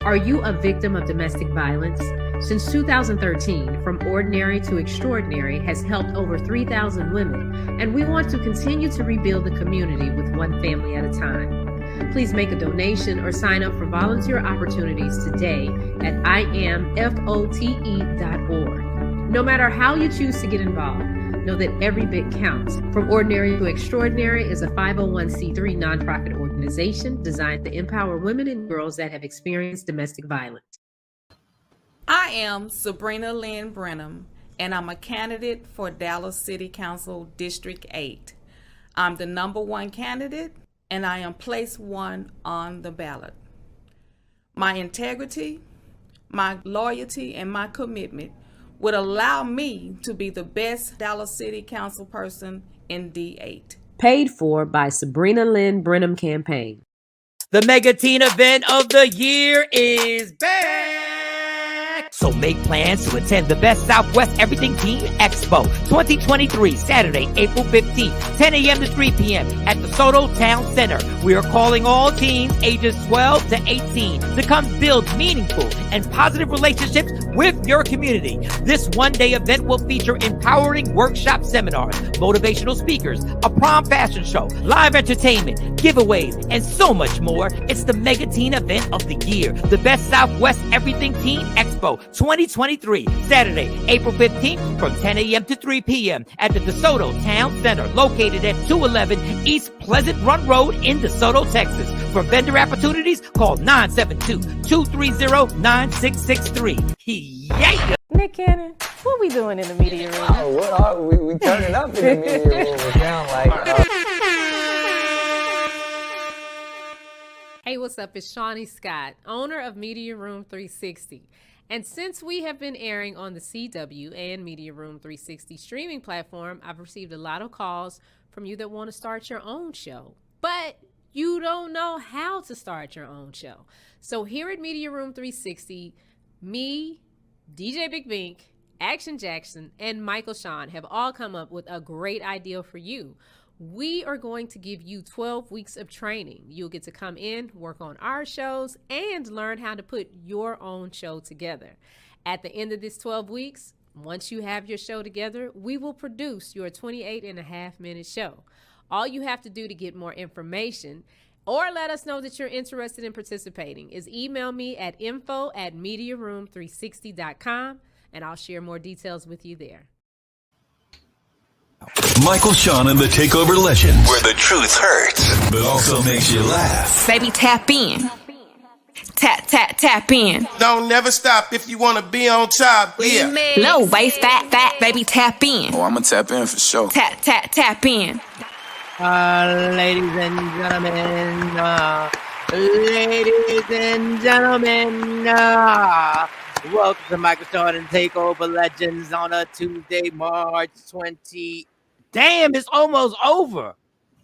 Are you a victim of domestic violence? Since 2013, From Ordinary to Extraordinary has helped over 3,000 women, and we want to continue to rebuild the community with one family at a time. Please make a donation or sign up for volunteer opportunities today at IamFote.org. No matter how you choose to get involved, know that every bit counts. From Ordinary to Extraordinary is a 501c3 nonprofit organization designed to empower women and girls that have experienced domestic violence. I am Sabrina Lynn Brenham, and I'm a candidate for Dallas City Council District 8. I'm the #1 candidate, and I am place 1 on the ballot. My integrity, my loyalty, and my commitment would allow me to be the best Dallas City Council person in D8. Paid for by Sabrina Lynn Brenham Campaign. The mega teen event of the year is back! So make plans to attend the Best Southwest Everything Teen Expo 2023, Saturday, April 15th, 10 a.m. to 3 p.m. at the DeSoto Town Center. We are calling all teens ages 12 to 18 to come build meaningful and positive relationships with your community. This one-day event will feature empowering workshop seminars, motivational speakers, a prom fashion show, live entertainment, giveaways, and so much more. It's the mega teen event of the year, the Best Southwest Everything Teen Expo 2023, Saturday, April 15th from 10 a.m. to 3 p.m. at the DeSoto Town Center, located at 211 East Pleasant Run Road in DeSoto, Texas. For vendor opportunities, call 972-230-9663. Yeah! Nick Cannon, what we doing in the media room? Oh, what are we turning up in the media room? It sounds like... Hey, what's up? It's Shawnee Scott, owner of Media Room 360. And since we have been airing on the CW and Media Room 360 streaming platform, I've received a lot of calls from you that want to start your own show, but you don't know how to start your own show. So here at Media Room 360, me, DJ Big Bink, Action Jackson, and Michael Shawn have all come up with a great idea for you. We are going to give you 12 weeks of training. You'll get to come in, work on our shows, and learn how to put your own show together. At the end of this 12 weeks, once you have your show together, we will produce your 28.5-minute show. All you have to do to get more information or let us know that you're interested in participating is email me at info@mediaroom360.com, and I'll share more details with you there. Michael Shawn and the Takeover Legends, where the truth hurts, but also makes you laugh. Baby, tap in. Tap in. Don't never stop if you want to be on top. Yeah. Low waist, fat, baby, tap in. Oh, I'm going to tap in for sure. Tap in. Ladies and gentlemen, welcome to Michael Shawn and Takeover Legends on a Tuesday, March 20. Damn, it's almost over.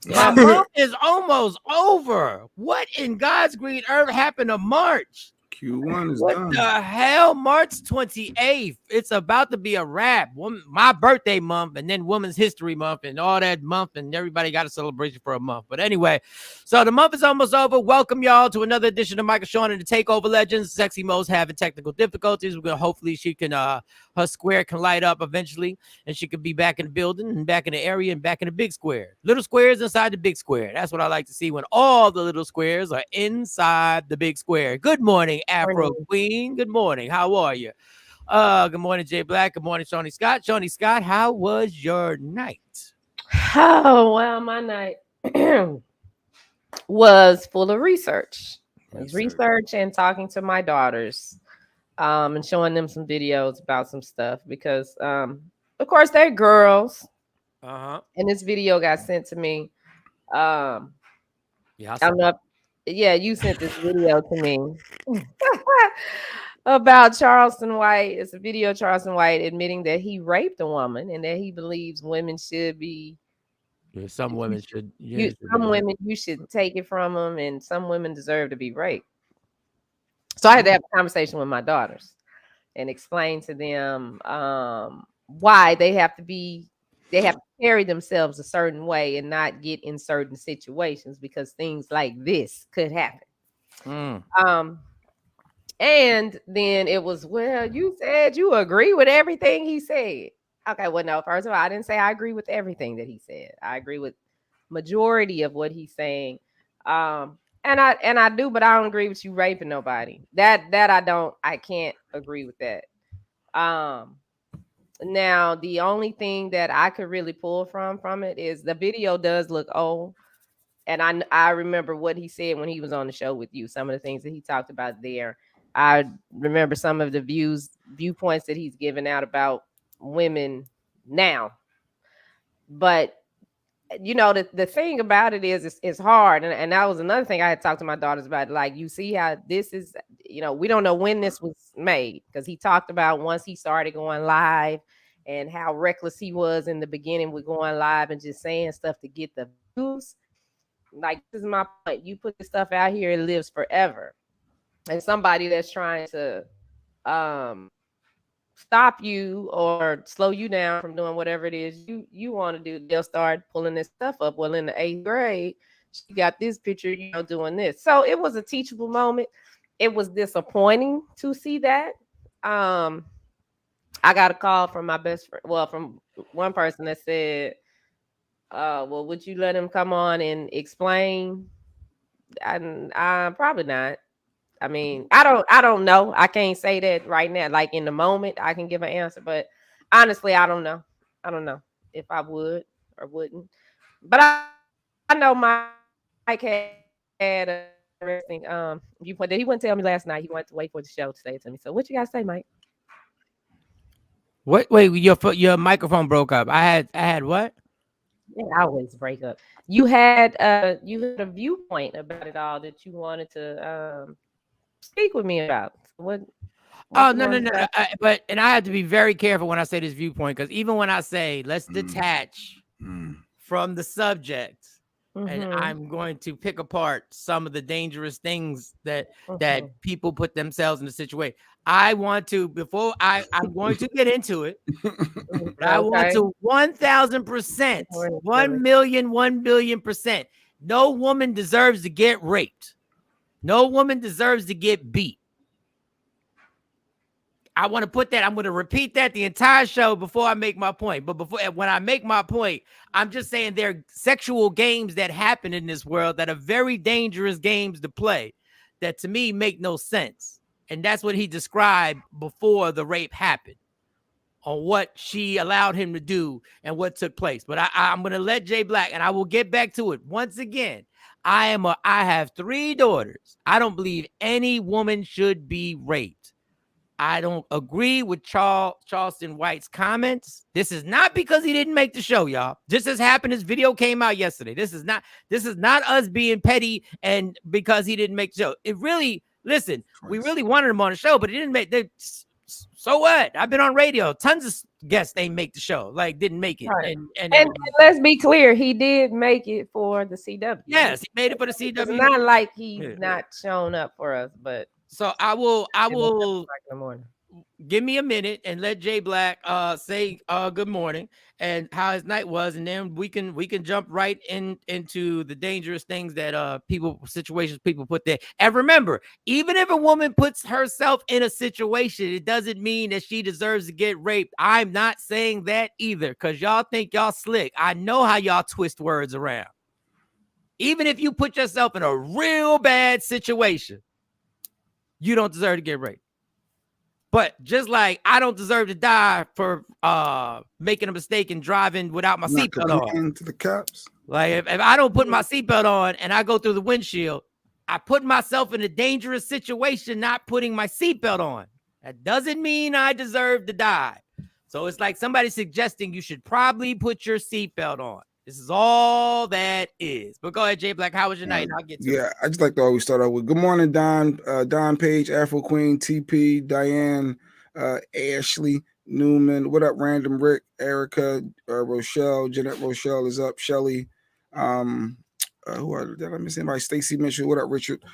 My month is almost over. What in God's green earth happened to March? Q1 is what done. What the hell? March 28th. It's about to be a wrap. My birthday month and then Women's History Month and all that month, and everybody got a celebration for a month. But anyway, so the month is almost over. Welcome y'all to another edition of Michael Shawn and the Takeover Legends. Sexy Mo's having technical difficulties. We're gonna hopefully she can her square can light up eventually, and she can be back in the building and back in the area and back in the big square. Little squares inside the big square. That's what I like to see when all the little squares are inside the big square. Good morning, Afro Queen. Good morning. How are you? Good morning, Jay Black. Good morning, Shawnee Scott. Shawnee Scott, how was your night? Oh, well, my night was full of research. Research and talking to my daughters and showing them some videos about some stuff because, of course, they're girls. And this video got sent to me. Yeah, I don't know. You sent this video to me about Charleston White. It's a video of Charleston White admitting that he raped a woman and that he believes women should be. Yeah, some women should. Some women you should take it from them, and some women deserve to be raped. So I had to have a conversation with my daughters and explain to them why they have to carry themselves a certain way and not get in certain situations because things like this could happen. And then it was, well, you said you agree with everything he said. Okay, well, no, first of all, I didn't say I agree with everything that he said. I agree with majority of what he's saying. And I do, but I don't agree with you raping nobody. That I can't agree with that. Now the only thing that I could really pull from it is the video does look old. And I remember what he said when he was on the show with you, some of the things that he talked about there. I remember some of the viewpoints that he's given out about women now. But the thing about it is it's hard. And that was another thing I had talked to my daughters about. Like, you see how this is, we don't know when this was made, because he talked about once he started going live and how reckless he was in the beginning with going live and just saying stuff to get the views. Like, this is my point. You put this stuff out here, it lives forever. And somebody that's trying to stop you or slow you down from doing whatever it is you want to do, they'll start pulling this stuff up. Well, in the 8th grade, she got this picture, doing this. So it was a teachable moment. It was disappointing to see that. I got a call from my best friend, well, from one person that said, well, would you let him come on and explain? Probably not. I mean, I don't know. I can't say that right now. Like, in the moment, I can give an answer, but honestly, I don't know. I don't know if I would or wouldn't. But I know Mike had a interesting viewpoint that he wouldn't tell me last night. He wanted to wait for the show to say it to me. So what you guys say, Mike? What? Wait, your microphone broke up. I had what? They always break up. You had a viewpoint about it all that you wanted to speak with me about. What Oh, no. But I have to be very careful when I say this viewpoint, because even when I say let's detach from the subject, and I'm going to pick apart some of the dangerous things that people put themselves in the situation. I want to, before I'm going to get into it, but I want to 1,000%, 1 billion %. No woman deserves to get raped. No woman deserves to get beat. I want to put that. I'm going to repeat that the entire show before I make my point. But when I make my point, I'm just saying there are sexual games that happen in this world that are very dangerous games to play that to me make no sense. And that's what he described before the rape happened, on what she allowed him to do and what took place. But I'm going to let Jay Black, and I will get back to it once again. I have 3 daughters. I don't believe any woman should be raped. I don't agree with Charleston White's comments. This is not because he didn't make the show, y'all. Just as happened, his video came out yesterday. This is not us being petty and because he didn't make the show. It really, listen, we really wanted him on the show, but he didn't make it. So what? I've been on radio. Tons of guests they make the show, like didn't make it. Right. And let's be clear, he did make it for the CW. Yes, he made it for the CW. It's not like he's not shown up for us, but so I will give me a minute and let Jay Black say good morning and how his night was, and then we can jump right into the dangerous things that situations people put there. And remember, even if a woman puts herself in a situation, it doesn't mean that she deserves to get raped. I'm not saying that either, because y'all think y'all slick. I know how y'all twist words around. Even if you put yourself in a real bad situation, you don't deserve to get raped. But just like I don't deserve to die for making a mistake and driving without my seatbelt on. To the cops. Like if I don't put my seatbelt on and I go through the windshield, I put myself in a dangerous situation not putting my seatbelt on. That doesn't mean I deserve to die. So it's like somebody suggesting you should probably put your seatbelt on. This is all that is. But go ahead, Jay Black. How was your night? I'll get to it. I just like to always start out with good morning, Don, Don Page, Afro Queen, TP, Diane, Ashley, Newman. What up, Random Rick, Erica, Rochelle, Jeanette Rochelle is up, Shelly. Did I miss anybody? Stacy Mitchell. What up, Richard?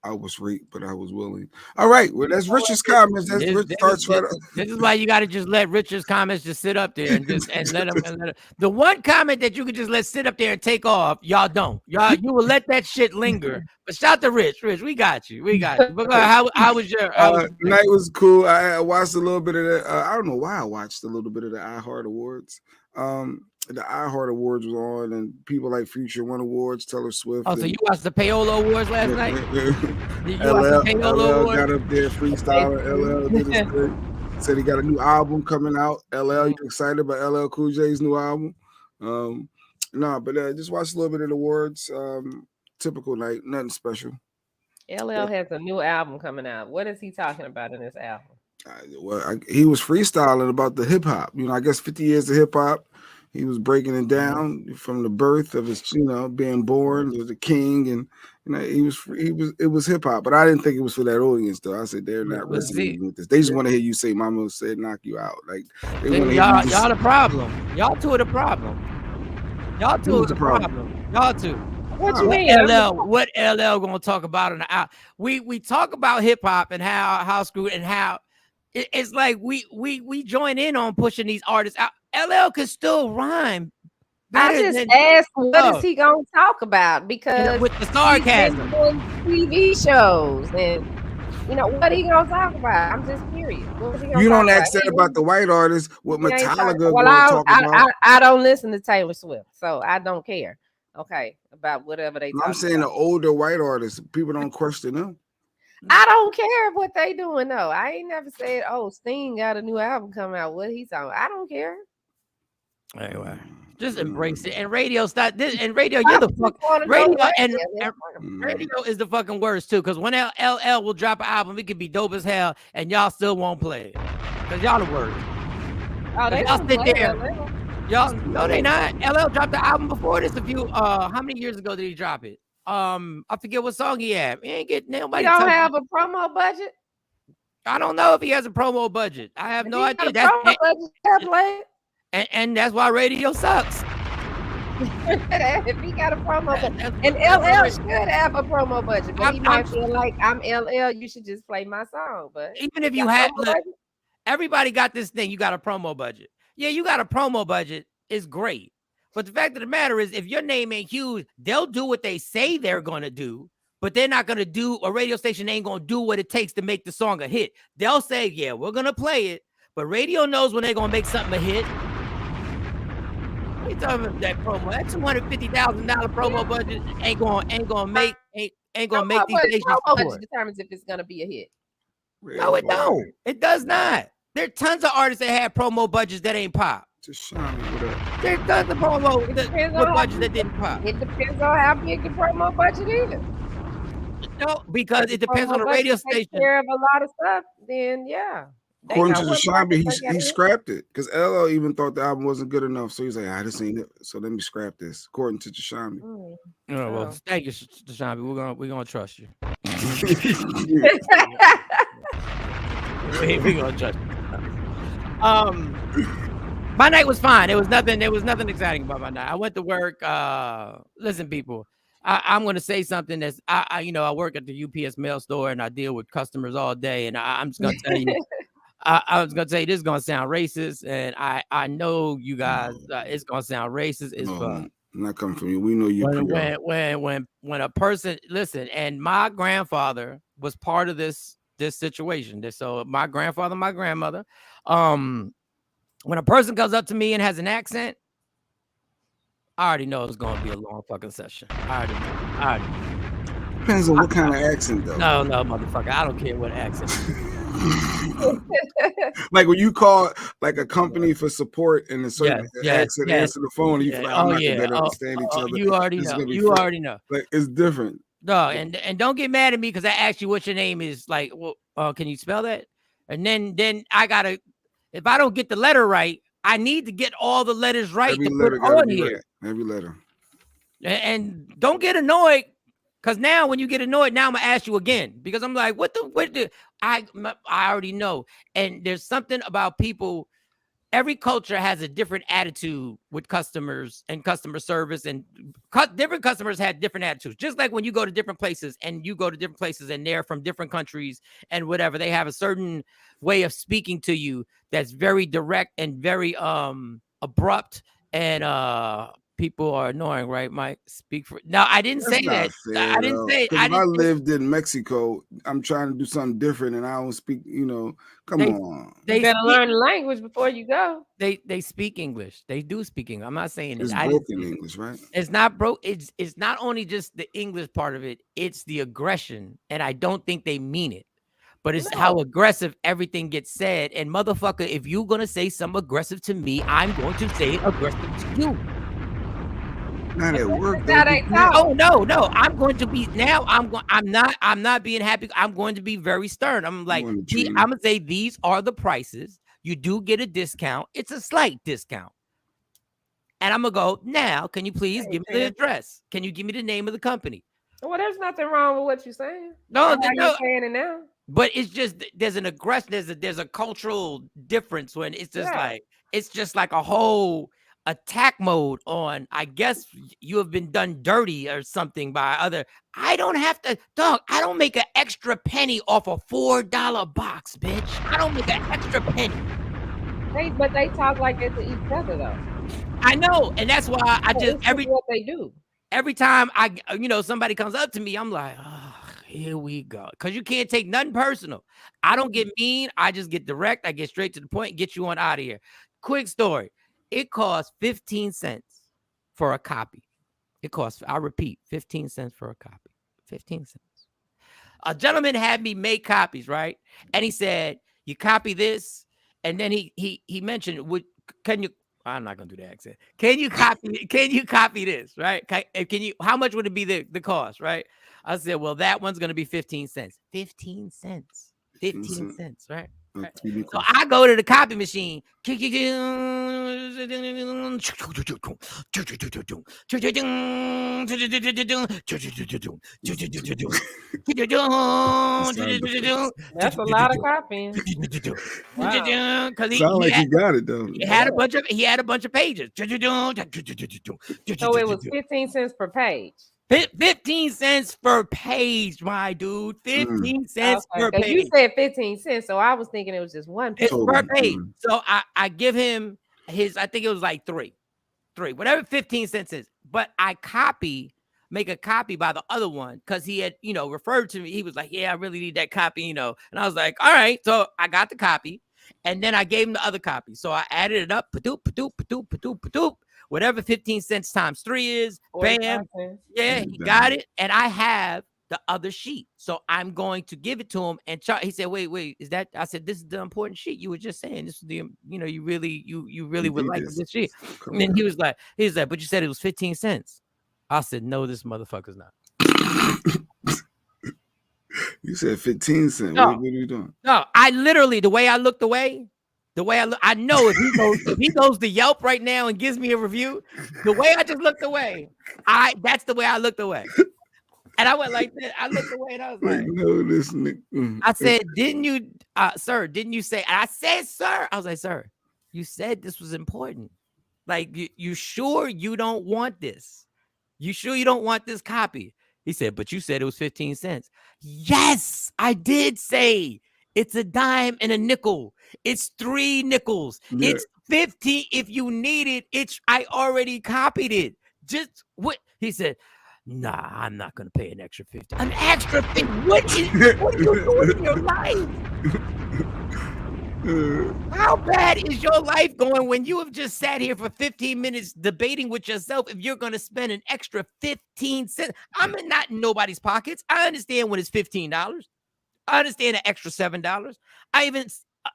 I was raped, but I was willing. All right, well, that's Richard's comments. That's Rich starts right. This is why you got to just let Richard's comments just sit up there and just let him. The one comment that you could just let sit up there and take off, y'all don't. You will let that shit linger. But shout to Rich. Rich, we got you. But how was your night? Was cool. I watched a little bit of that. I don't know why I watched a little bit of the iHeart Awards. The iHeart Awards was on, and people like Future won awards. Taylor Swift. Oh, so you watched the Payola Awards last night? Did you watch the Payola Awards? Got up there freestyling. LL did his thing. Said he got a new album coming out. LL, you excited about LL Cool J's new album? But just watched a little bit of the awards. Typical night, nothing special. LL has a new album coming out. What is he talking about in this album? He was freestyling about the hip hop. I guess 50 years of hip hop. He was breaking it down from the birth of his, being born as a king, and it was hip hop. But I didn't think it was for that audience, though. I said they're not resonating with this. They just want to hear you say, "Mama said knock you out." Like y'all the problem. Y'all two are the problem. Y'all two are the problem. Y'all two. What you mean? What LL gonna talk about in the out? We talk about hip hop and how screwed and how it's like we join in on pushing these artists out. LL could still rhyme. I just asked, what is he gonna talk about? Because with the sarcasm, TV shows, and what he gonna talk about? I'm just curious. You don't ask that about the white artists. What Metallica well, talk about? I don't listen to Taylor Swift, so I don't care. Okay, about whatever they. I'm saying the older white artists. People don't question them. I don't care what they doing though. I ain't never said, "Oh, Sting got a new album coming out." What he's talking? I don't care. Anyway, just embrace it. And radio, stop this. And radio, you're the fuck. Radio and radio is the fucking worst too. Because when LL will drop an album, it could be dope as hell, and y'all still won't play it. Because y'all the worst. Oh, they y'all sit there. Y'all, no, they not. LL dropped the album before this. How many years ago did he drop it? I forget what song he had. He ain't getting nobody. He don't have a promo budget. I don't know if he has a promo budget. I have no idea. And that's why radio sucks. If he got a promo budget, and LL should have a promo budget, but he might feel like, I'm LL, you should just play my song. But even if you have, everybody got this thing. You got a promo budget. Yeah, you got a promo budget. It's great. But the fact of the matter is, if your name ain't huge, they'll do what they say they're going to do, but they're not going to do, a radio station ain't going to do what it takes to make the song a hit. They'll say, yeah, we're going to play it, but radio knows when they're going to make something a hit. What are you talking about that promo? That $250,000 promo budget ain't gonna make these stations. Promo budget determines if it's gonna be a hit. No, it don't. It does not. There are tons of artists that have promo budgets that ain't pop. Just shine me with that. There's tons of promo budgets that didn't pop. It depends on how big the promo budget is. No, because it depends on the radio station. Care of a lot of stuff, then yeah. According to Deshaunby, he scrapped it because LL even thought the album wasn't good enough. So he's like, this ain't it. So let me scrap this. According to Deshaunby. Oh well, thank you, Deshaunby. We're gonna trust you. We're gonna trust you. My night was fine. There was nothing exciting about my night. I went to work. Listen, people. I'm going to say something that's I work at the UPS mail store and I deal with customers all day, and I'm just going to tell you. I was gonna say this is gonna sound racist, and I know you guys. It's gonna sound racist. It's not coming from you. We know you. When a person listen, and my grandfather was part of this situation. So my grandfather, my grandmother. When a person comes up to me and has an accent, I already know it's gonna be a long fucking session. I already know. Depends on what kind of accent, though. No, motherfucker. I don't care what accent. Like when you call like a company for support and a certain accent answer the phone, and you feel like, I'm not gonna understand each other. You already know. Like it's different. No, and don't get mad at me because I asked you what your name is. Like, well, can you spell that? And then I gotta, if I don't get the letter right, I need to get all the letters right to put on here. Every letter. And don't get annoyed. Because now when you get annoyed, now I'm going to ask you again. Because I'm like, what the I already know. And there's something about people every culture has a different attitude with customers and customer service, and different customers have different attitudes. Just like when you go to different places and they're from different countries and whatever, they have a certain way of speaking to you that's very direct and very abrupt, and people are annoying, right? Mike, speak for. No, I didn't say that. Fair, I didn't say. If I lived in Mexico, I'm trying to do something different, and I don't speak. Come on. You better learn the language before you go. They speak English. They do speak English. I'm not saying it's broken English, right? It's not broke. It's not only just the English part of it. It's the aggression, and I don't think they mean it. But it's how aggressive everything gets said. And motherfucker, if you're gonna say something aggressive to me, I'm going to say it aggressive to you. Not at work. Oh no. I'm going to be now. I'm not being happy. I'm going to be very stern. I'm like, I'm gonna say these are the prices. You do get a discount. It's a slight discount. And I'm gonna go now. Can you please give me the address? Can you give me the name of the company? Well, there's nothing wrong with what you're saying. No, you're saying it now. But it's just there's an aggression. There's a cultural difference when it's just like a whole attack mode on. I guess you have been done dirty or something by other. I don't have to, dog. I don't make an extra penny off a $4 box, bitch. I don't make an extra penny. But they talk like it to each other though. I know, and that's why I just what they do. Every time somebody comes up to me, I'm like, oh, here we go. Because you can't take nothing personal. I don't get mean. I just get direct. I get straight to the point and get you on out of here. Quick story. It costs 15 cents for a copy. I repeat, 15 cents for a copy. 15 cents. A gentleman had me make copies, right? And he said, you copy this. And then he mentioned, I'm not gonna do the accent. Can you copy this, right? How much would it be the cost, right? I said, well, that one's gonna be 15 cents. 15 cents. 15 cents, right? Right. So I go to the copy machine. That's a lot of copying. Wow. Sound like you got it though. He had a bunch of pages. So it was 15 cents per page. 15 cents per page, my dude. 15 cents per page. You said 15 cents, so I was thinking it was just one page. It's per page. So I give him I think it was like three, whatever 15 cents is. But I make a copy by the other one because he had, referred to me. He was like, yeah, I really need that copy, And I was like, all right. So I got the copy and then I gave him the other copy. So I added it up. Whatever 15 cents times 3 is, bam. Yeah, he got it. And I have the other sheet. So I'm going to give it to him. And he said, wait, is that? I said, this is the important sheet you were just saying. This is the, you really would like this sheet. And then he was like, but you said it was 15 cents. I said, no, this motherfucker's not. You said 15 cents. No. What are you doing? No, I literally, the way I looked away, I know if he goes to Yelp right now and gives me a review, the way I just looked away, that's the way I looked away. And I went like that. I looked away and I was like, no, this nigga. I said, didn't you say? And I said, sir. I was like, sir, you said this was important. Like, you sure you don't want this? You sure you don't want this copy? He said, but you said it was 15 cents. Yes, I did say it's a dime and a nickel. It's 3 nickels. Yeah. It's 50 if you need it. I already copied it. Just what he said. Nah, I'm not gonna pay an extra 50. An extra 50. What are you doing in your life? How bad is your life going when you have just sat here for 15 minutes debating with yourself if you're gonna spend an extra 15 cents? I'm not in nobody's pockets. I understand when it's $15. I understand an extra $7. I even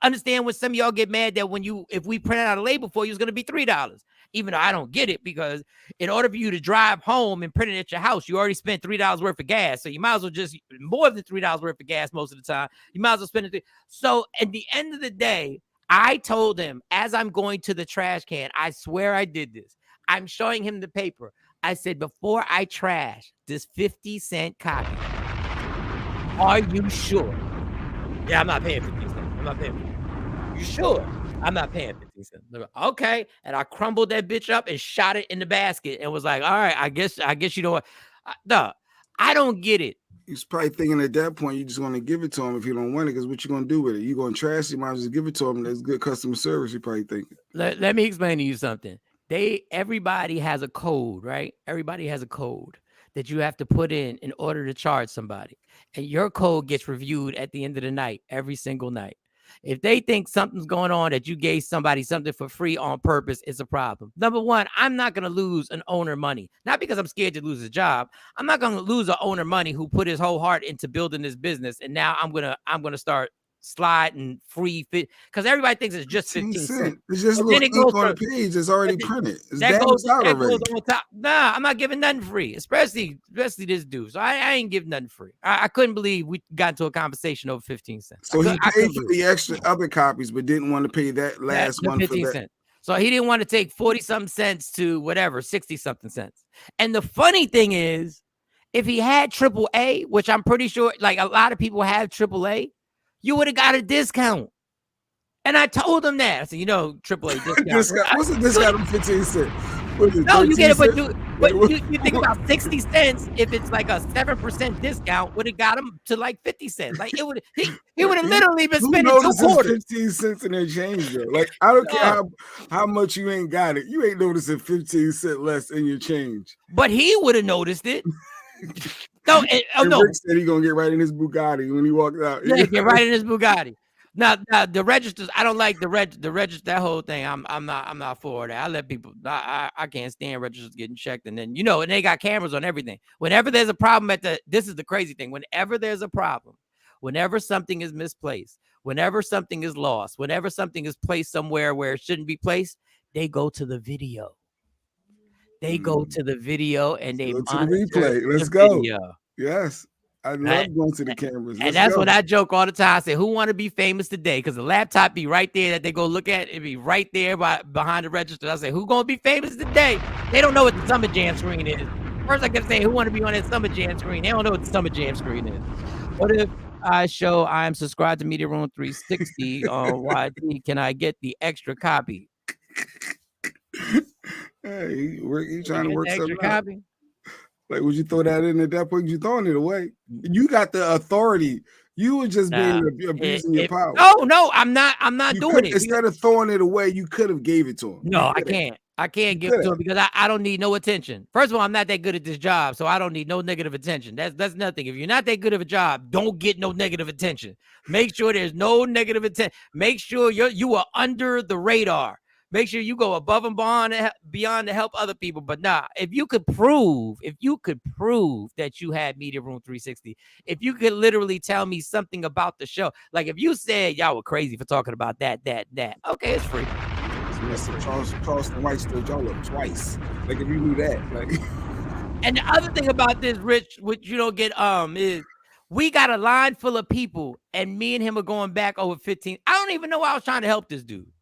understand when some of y'all get mad that if we printed out a label for you, it's going to be $3. Even though I don't get it, because in order for you to drive home and print it at your house, you already spent $3 worth of gas. So you might as well just more than $3 worth of gas most of the time. You might as well spend it. So at the end of the day, I told him as I'm going to the trash can, I swear I did this. I'm showing him the paper. I said, before I trash this 50-cent copy, are you sure? Yeah, I'm not paying 50 cents. I'm not paying 50 cents. You sure? I'm not paying 50 15 cents. Okay. And I crumbled that bitch up and shot it in the basket and was like, all right, I guess you know what? I don't get it. He's probably thinking at that point, you just want to give it to him if you don't want it, because what you going to do with it? You going to trash it, you might as well give it to him. That's good customer service, you probably thinking. Let me explain to you something. Everybody has a code, right? Everybody has a code that you have to put in order to charge somebody. And your code gets reviewed at the end of the night, every single night. If they think something's going on that you gave somebody something for free on purpose, it's a problem. Number one, I'm not going to lose an owner money. Not because I'm scared to lose a job. I'm not going to lose an owner money who put his whole heart into building this business. And now I'm going to start sliding free fit because everybody thinks it's just 15 cents. It's just a little ink on the page that's already printed. It's that goes on top. Nah, I'm not giving nothing free, especially this dude. So I ain't giving nothing free. I couldn't believe we got into a conversation over 15 cents. So he paid for the extra other copies, but didn't want to pay that last one 15 for that. Cents. So he didn't want to take 40-something cents to whatever, 60-something cents. And the funny thing is, if he had AAA, which I'm pretty sure like a lot of people have AAA, you would have got a discount. And I told him that. I said, AAA discount. What's the discount of 15 cents? No, you get it, but you think about 60 cents. If it's like a 7% discount, would have got him to like 50 cents. Like he would have literally been spending 2 quarters. 15 cents in their change, though. Like I don't care how much you ain't got it. You ain't noticing 15 cents less in your change. But he would have noticed it. No, no. Rick said he gonna get right in his Bugatti when he walked out. Yeah, get right in his Bugatti. Now the registers, I don't like the register. That whole thing, I'm not for that. I let people. I can't stand registers getting checked, and then and they got cameras on everything. Whenever there's a problem this is the crazy thing. Whenever there's a problem, whenever something is misplaced, whenever something is lost, whenever something is placed somewhere where it shouldn't be placed, they go to the video. They go to the video and they monitor the replay. Let's go. Video. Yes. I love going to the cameras. And that's what I joke all the time. I say, who want to be famous today? Because the laptop be right there that they go look at. It be right there behind the register. I say, who going to be famous today? They don't know what the Summer Jam screen is. First, I got to say, who want to be on that Summer Jam screen? They don't know what the Summer Jam screen is. What if I show I'm subscribed to Media Room 360 on YT? Can I get the extra copy? Hey, you trying to work something out. Copy? Like, would you throw that in at that point? You throwing it away. You got the authority. You were just abusing your power. No, I'm not doing it. Instead of throwing it away, you could have gave it to him. No, I can't. I can't give it to him because I don't need no attention. First of all, I'm not that good at this job, so I don't need no negative attention. That's nothing. If you're not that good of a job, don't get no negative attention. Make sure there's no negative attention. Make sure you are under the radar. Make sure you go above and beyond to help other people. But if you could prove that you had Media Room 360, if you could literally tell me something about the show, like if you said y'all were crazy for talking about that, okay, it's free. Charleston White stood y'all up twice. Like if you knew that, like. And the other thing about this, Rich, which you don't get, is we got a line full of people, and me and him are going back over 15. I don't even know why I was trying to help this dude.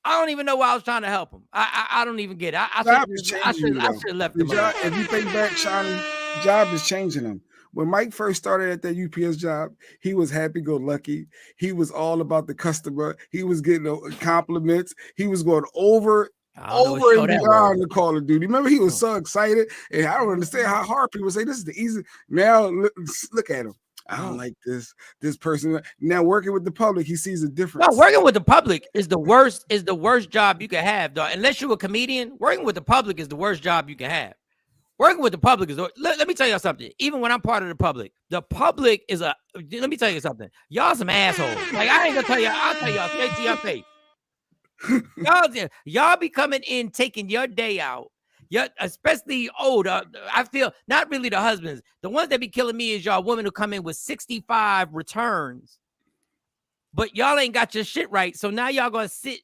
I don't even know why I was trying to help him. I don't even get it. I should have left him. If you think back, Shawnee, job is changing him. When Mike first started at that UPS job, he was happy-go-lucky. He was all about the customer. He was getting compliments. He was going over and beyond the Call of Duty. Remember, he was so excited, and I don't understand how hard people say this is the easy. Now look at him. I don't like this person. Now working with the public, he sees a difference. No, working with the public is the worst job you can have, dog. Unless you're a comedian, working with the public is the worst job you can have. Working with the public is let me tell you something. Even when I'm part of the public is let me tell you something. Y'all some assholes. Like I ain't gonna tell you, I'll tell y'all straight to your face. Y'all be coming in, taking your day out. Yeah, especially older. I feel not really the husbands. The ones that be killing me is y'all women who come in with 65 returns, but y'all ain't got your shit right. So now y'all gonna sit.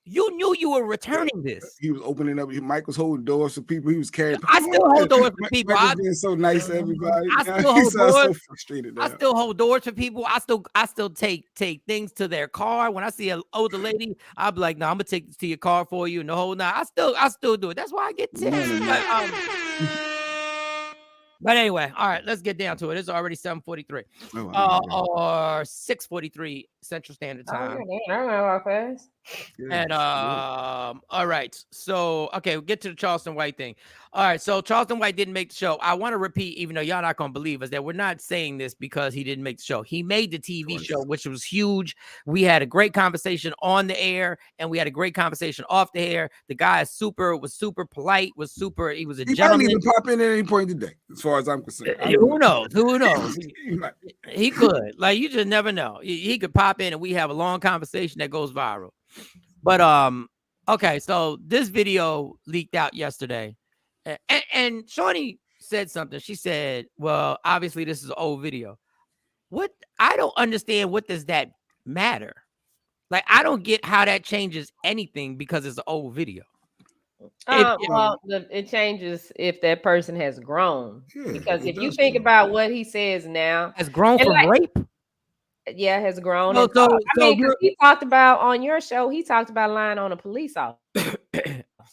You knew you were returning this. He was opening up. Mike was holding doors for people. He was carrying. I still hold doors for people. Mike was being so nice to everybody. I still hold doors. So frustrated now. I still hold doors for people. I still take things to their car. When I see an older lady, I'll be like, "No, I'm gonna take this to your car for you." And the whole night, I still do it. That's why I get tips. But anyway, all right, let's get down to it. It's already 7:43 or 6:43 Central Standard Time. I don't know how fast. And all right. So okay, we'll get to the Charleston White thing. All right, so Charleston White didn't make the show. I want to repeat, even though y'all not gonna believe us, that we're not saying this because he didn't make the show. He made the TV show, which was huge. We had a great conversation on the air, and we had a great conversation off the air. The guy was super polite, he was a gentleman. He might even pop in at any point today, as far as I'm concerned. Who knows? He could. Like, you just never know. He could pop in and we have a long conversation that goes viral. But okay, so this video leaked out yesterday, and Shawny said something. She said, "Well, obviously this is an old video." What? I don't understand. What does that matter? Like, I don't get how that changes anything because it's an old video. It changes if that person has grown. Because if you think about what he says now, has grown from rape. Yeah, has grown. So he talked about on your show. He talked about lying on a police officer.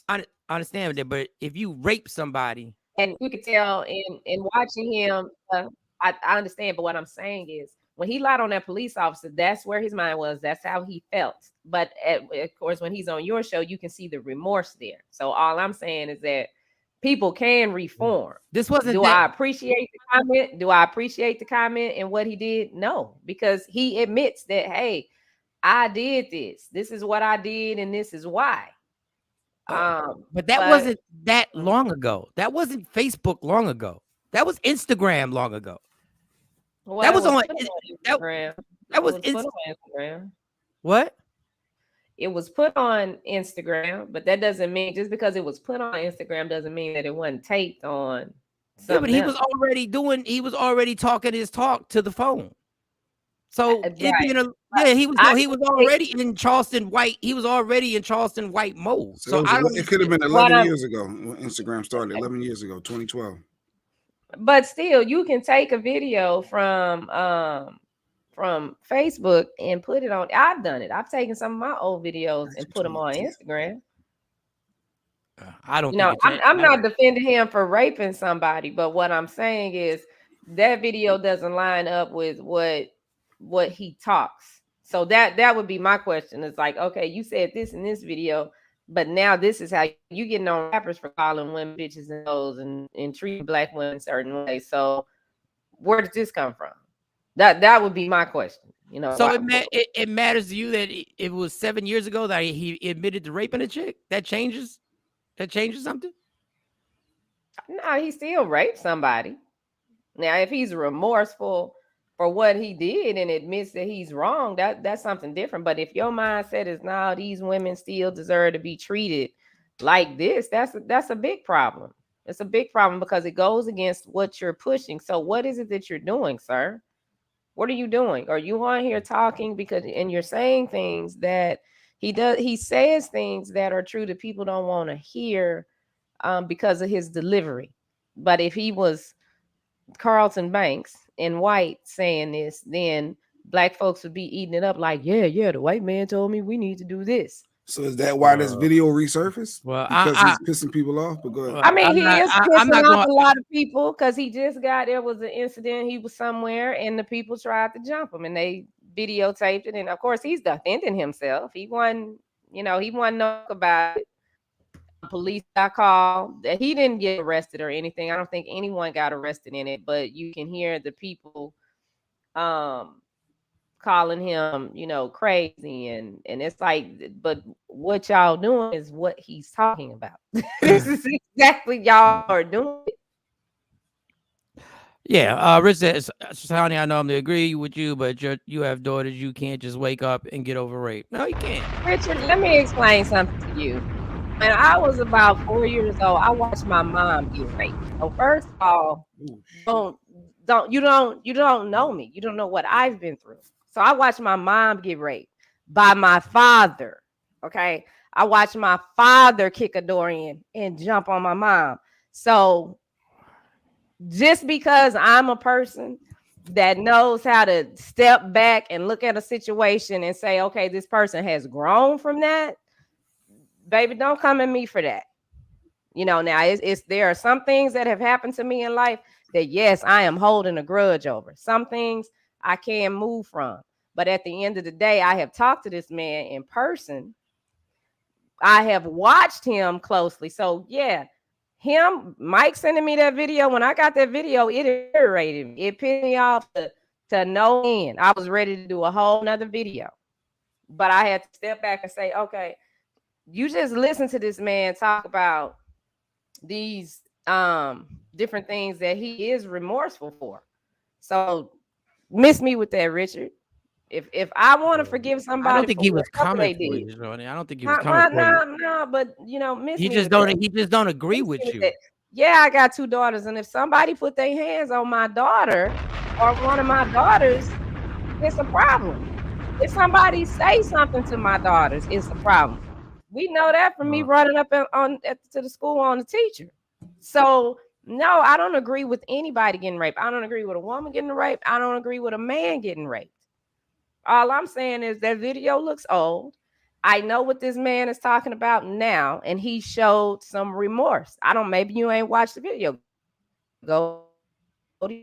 I understand that, but if you rape somebody, and you could tell in watching him, I understand. But what I'm saying is, when he lied on that police officer, that's where his mind was. That's how he felt. But of course, when he's on your show, you can see the remorse there. So all I'm saying is that people can reform. This wasn't. Do I appreciate the comment? Do I appreciate the comment and what he did? No, because he admits that, hey, I did this. This is what I did, and this is why. But that wasn't that long ago. That wasn't Facebook long ago. That was Instagram long ago. Well, that was on Instagram. That was Instagram. What? It was put on Instagram, but that doesn't mean just because it was put on Instagram doesn't mean that it wasn't taped on. Yeah, but he was already talking his talk to the phone. So he was already in Charleston White. He was already in Charleston White mode. So it could have been 11 years ago when Instagram started. 11 years ago, 2012. But still, you can take a video from Facebook and put it on. I've done it. I've taken some of my old videos and put them on Instagram. I don't know. I'm not defending him for raping somebody, but what I'm saying is that video doesn't line up with what he talks. So that would be my question. It's like, okay, you said this in this video, but now this is how you getting on rappers for calling women bitches and hoes and treating black women certain ways. So where did this come from? That would be my question. You know, so it matters to you that it was 7 years ago that he admitted to raping a chick. That changes something. No, he still raped somebody. Now, if he's remorseful for what he did and admits that he's wrong, that's something different. But if your mindset is now these women still deserve to be treated like this, that's a big problem. It's a big problem because it goes against what you're pushing. So what is it that you're doing, sir? What are you doing? Are you on here talking and you're saying things that he says things that are true that people don't want to hear because of his delivery. But if he was Carlton Banks and white saying this, then black folks would be eating it up like, yeah, the white man told me we need to do this. So is that why this video resurfaced? Well, because he's pissing people off. But go ahead. I mean, he is pissing off a lot of people because there was an incident. He was somewhere and the people tried to jump him and they videotaped it. And of course, he's defending himself. He wasn't know about it. Police got called. He didn't get arrested or anything. I don't think anyone got arrested in it, but you can hear the people calling him, crazy, and it's like, but what y'all doing is what he's talking about. This is exactly y'all are doing it. Yeah, Rich says, Sonny, I normally agree with you, but you have daughters. You can't just wake up and get over rape. No, you can't. Richard, let me explain something to you. When I was about 4 years old, I watched my mom get raped. So first of all, you don't know me. You don't know what I've been through. So I watched my mom get raped by my father. Okay. I watched my father kick a door in and jump on my mom. So just because I'm a person that knows how to step back and look at a situation and say, okay, this person has grown from that, baby, don't come at me for that. Now there are some things that have happened to me in life that, yes, I am holding a grudge over. Some things I can't move from. But at the end of the day, I have talked to this man in person I have watched him closely. So yeah, Mike sending me that video. When I got that video, it irritated me. It pissed me off to no end. I was ready to do a whole nother video, but I had to step back and say, okay, you just listen to this man talk about these different things that he is remorseful for. So miss me with that, Richard. If I want to forgive somebody, I don't think he was coming coming for you, Shorty. I don't think he was coming for you. No, but miss He me. just don't. He just don't agree with you. Yeah, I got 2 daughters, and if somebody put their hands on my daughter or one of my daughters, it's a problem. If somebody say something to my daughters, it's a problem. We know that from me running up to the school on the teacher. So no, I don't agree with anybody getting raped. I don't agree with a woman getting raped. I don't agree with a man getting raped. All I'm saying is that video looks old. I know what this man is talking about now, and he showed some remorse. Maybe you ain't watched the video. Go to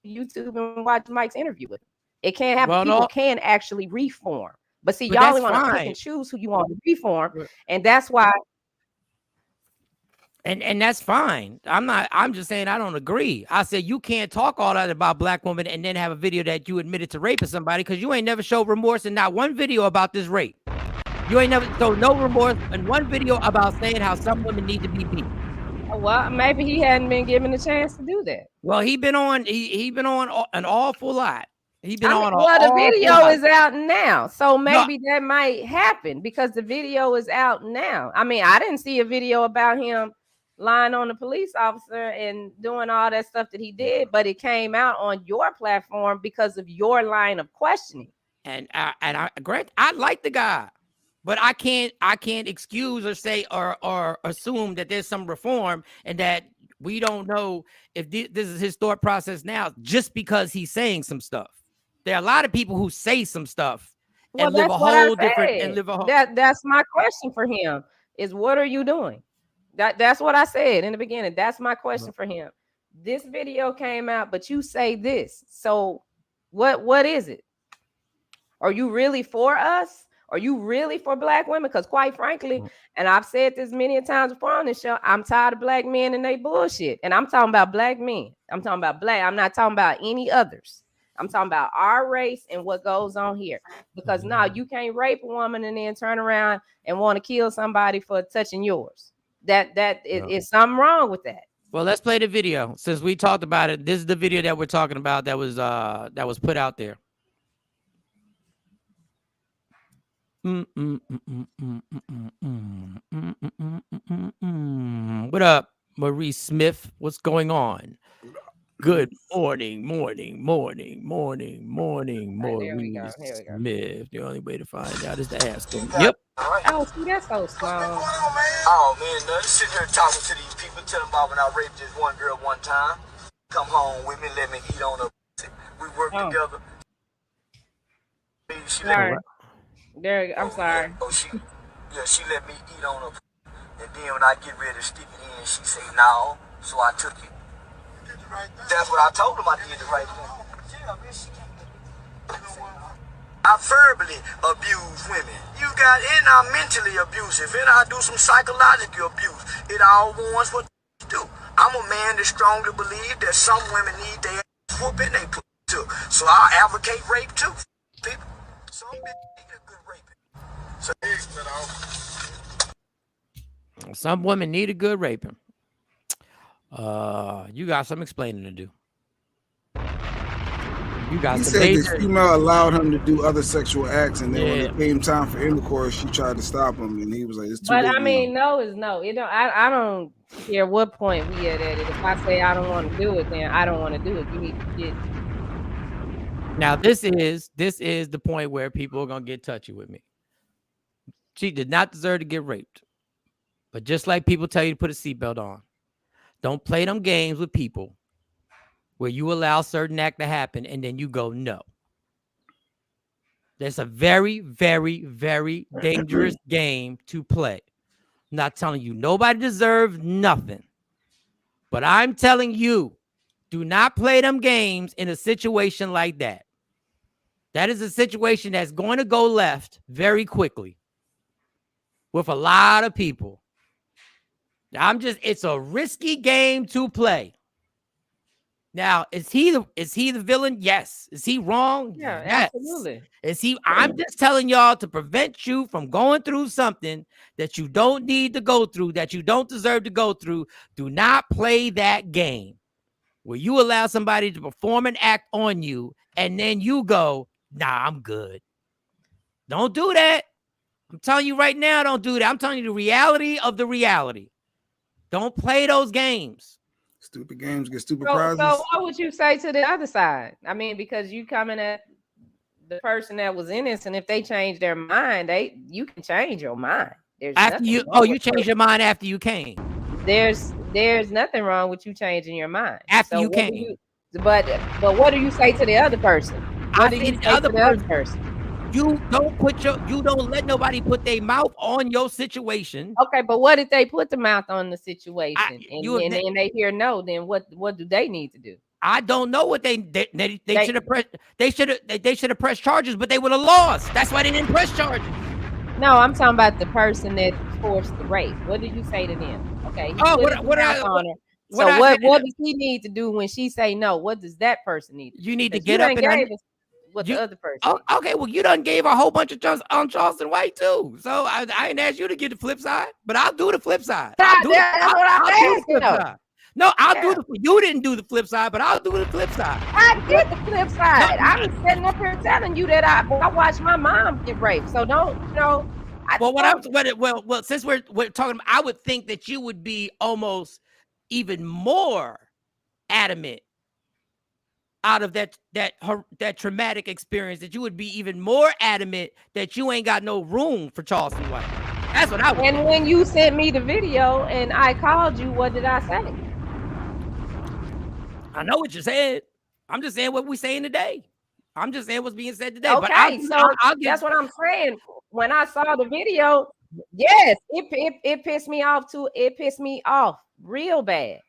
YouTube and watch Mike's interview with him. It can't happen. Well, People can actually reform. But see, y'all only want to pick and choose who you want to reform. And that's why. And that's fine. I'm just saying I don't agree. I said you can't talk all that about black women and then have a video that you admitted to raping somebody because you ain't never showed remorse in not one video about this rape. You ain't never showed no remorse in one video about saying how some women need to be beat. Well, maybe he hadn't been given a chance to do that. Well, he been on an awful lot. He been on. Well, the video is out now, so maybe that might happen because the video is out now. I mean, I didn't see a video about him lying on the police officer and doing all that stuff that he did, but it came out on your platform because of your line of questioning. And I like the guy, but I can't excuse or say or assume that there's some reform and that we don't know if this is his thought process now just because he's saying some stuff. There are a lot of people who say some stuff and live a whole different That's my question for him is what are you doing? That's what I said in the beginning. That's my question for him. This video came out, but you say this. So what is it? Are you really for us? Are you really for black women? Because quite frankly, and I've said this many times before on this show, I'm tired of black men and they bullshit. And I'm talking about black men. I'm talking about black. I'm not talking about any others. I'm talking about our race and what goes on here. Because now you can't rape a woman and then turn around and want to kill somebody for touching yours. Is something wrong with that. Well, let's play the video. Since we talked about it, this is the video that we're talking about that was put out there. What up, Marie Smith? What's going on? Good morning, Marie Smith. The only way to find out is to ask them. Yep. Oh, see, that's so small. Oh man, just sitting here talking to these people, telling them about when I raped this one girl one time. Come home with me, let me eat on her. We work together. I'm sorry. She let me eat on her. And then when I get ready to stick it in, she say no. So I took it. That's what I told him. I did the right thing. I verbally abuse women. And I'm mentally abusive, and I do some psychological abuse. It all wants what to do. I'm a man that strongly believe that some women need their ass whooping they put to. So I advocate rape too. People, some men need a good raping. Some women need a good raping. You got some explaining to do. He said this female allowed him to do other sexual acts, and then when it came time for intercourse, she tried to stop him, and he was like, "It's too late." But I mean, no is no. You know, I don't care what point we at it. If I say I don't want to do it, then I don't want to do it. You need to get. Now this is the point where people are gonna get touchy with me. She did not deserve to get raped, but just like people tell you to put a seatbelt on, don't play them games with people where you allow certain act to happen and then you go, no. That's a very, very, very dangerous game to play. I'm not telling you nobody deserves nothing, but I'm telling you, do not play them games in a situation like that. That is a situation that's going to go left very quickly. with a lot of people. It's a risky game to play. Now, is he the villain? Yes. Is he wrong? Yeah, yes. absolutely. I'm just telling y'all to prevent you from going through something that you don't need to go through, that you don't deserve to go through. Do not play that game where you allow somebody to perform an act on you and then you go, nah, I'm good. Don't do that. I'm telling you right now, don't do that. I'm telling you the reality of the reality. Don't play those games. Stupid games get stupid So prizes. what would you say to the other side? I mean, because you coming at the person that was innocent, if they change their mind, you can change your mind. There's after you change your mind after you came. There's nothing wrong with you changing your mind after you came. But what do you say to the other person? What do you say to the other person? You don't let nobody put their mouth on your situation. Okay, but what if they put the mouth on the situation and they hear no? Then what do they need to do? I don't know what they should have pressed. They should have pressed charges, but they would have lost. That's why they didn't press charges. No, I'm talking about the person that forced the rape. What did you say to them? Okay. What does he need to do when she say no? What does that person need to do? You need to get up and the other person. Oh, okay, well, you done gave a whole bunch of trust on Charleston White too. So I didn't ask you to get the flip side, but I'll do the flip side. I'll do the flip side. No, you didn't do the flip side, but I'll do the flip side. I did the flip side. I was sitting up here telling you that I watched my mom get raped. So don't, since we're talking, I would think that you would be almost even more adamant out of that traumatic experience, that you would be even more adamant that you ain't got no room for Charleston White. That's what I would. And when you sent me the video and I called you, what did I say? I know what you said. I'm just saying what we're saying today. I'm just saying what's being said today. Okay, that's what I'm saying. When I saw the video, yes, it pissed me off too. It pissed me off real bad.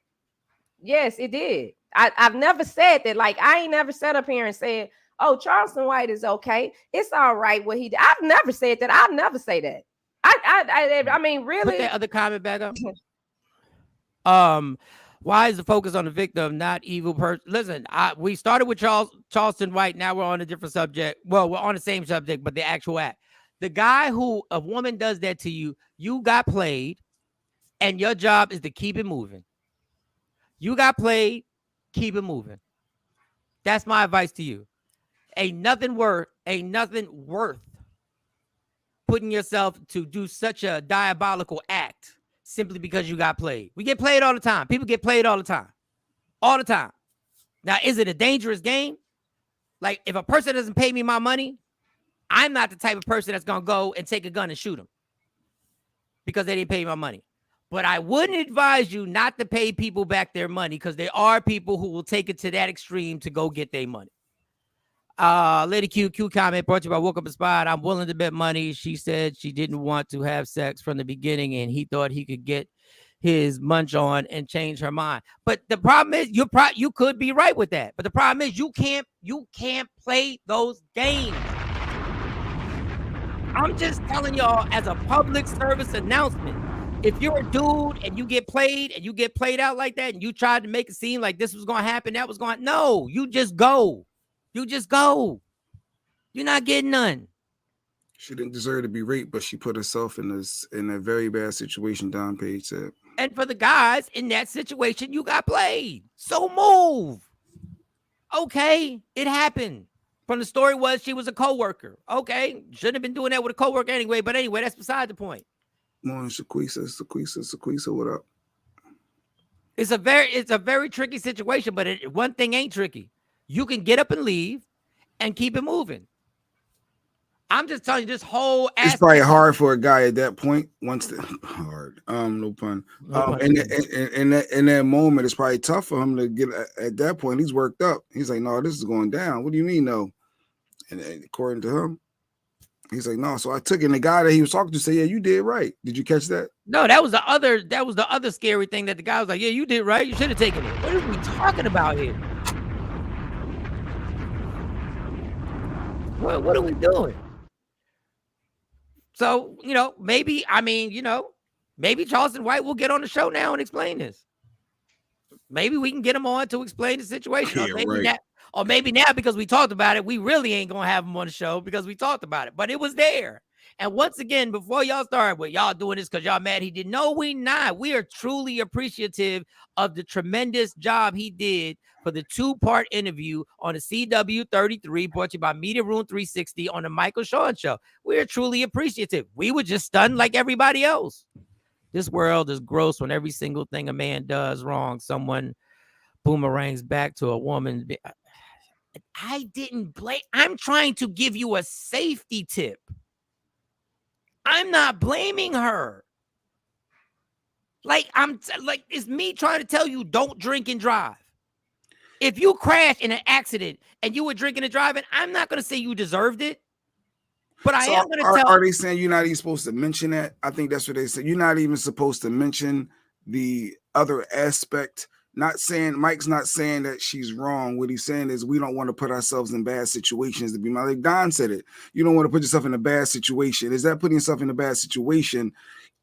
Yes, it did. I've never said that. Like, I ain't never sat up here and said, oh, Charleston White is okay. It's all right what he did. I've never said that. I'll never say that. I mean, really. Put that other comment back up. Why is the focus on the victim, not evil person? Listen, we started with Charleston White. Now we're on a different subject. Well, we're on the same subject, but the actual act. The guy who a woman does that to you, you got played, and your job is to keep it moving. You got played, keep it moving. That's my advice to you. Ain't nothing worth putting yourself to do such a diabolical act simply because you got played. We get played all the time. People get played all the time. All the time. Now, is it a dangerous game? Like, if a person doesn't pay me my money, I'm not the type of person that's going to go and take a gun and shoot them because they didn't pay my money. But I wouldn't advise you not to pay people back their money, because there are people who will take it to that extreme to go get their money. Lady Q comment brought to you by Woke Up Inspired. I'm willing to bet money. She said she didn't want to have sex from the beginning, and he thought he could get his munch on and change her mind. But the problem is, you could be right with that. But the problem is, you can't play those games. I'm just telling y'all as a public service announcement. If you're a dude and you get played out like that, and you tried to make it seem like this was going to happen, no, you just go. You just go. You're not getting none. She didn't deserve to be raped, but she put herself in a very bad situation, Don Page said. And for the guys in that situation, you got played. So move. Okay, it happened. From the story was she was a coworker. Okay, shouldn't have been doing that with a coworker anyway. But anyway, that's beside the point. Morning, Shaquisa, what up? It's a very tricky situation, but one thing ain't tricky. You can get up and leave and keep it moving. I'm just telling you, this whole aspect. It's probably hard for a guy at that point. No pun. In that moment, it's probably tough for him to get at that point. He's worked up. He's like, no, this is going down. What do you mean, no? And according to him, he's like, no. So I took it. And the guy that he was talking to said, yeah, you did right. Did you catch that? No, that was the other scary thing, that the guy was like, yeah, you did right. You should have taken it. What are we talking about here? What are we doing? So, maybe, maybe Charleston White will get on the show now and explain this. Maybe we can get him on to explain the situation. Yeah, right. Or maybe now, because we talked about it, we really ain't going to have him on the show because we talked about it. But it was there. And once again, before y'all start with y'all doing this because y'all mad he did. No, we not. We are truly appreciative of the tremendous job he did for the 2-part interview on the CW 33 brought to you by Media Room 360 on the Michael Shawn Show. We are truly appreciative. We were just stunned like everybody else. This world is gross when every single thing a man does wrong, someone boomerangs back to a woman. I didn't blame. I'm trying to give you a safety tip. I'm not blaming her. It's me trying to tell you don't drink and drive. If you crash in an accident and you were drinking and driving, I'm not going to say you deserved it. But I am going to tell. Are they saying you're not even supposed to mention that? I think that's what they said. You're not even supposed to mention the other aspect. Mike's not saying that she's wrong. What he's saying is we don't want to put ourselves in bad situations to be like Don said it. You don't want to put yourself in a bad situation. Is that putting yourself in a bad situation?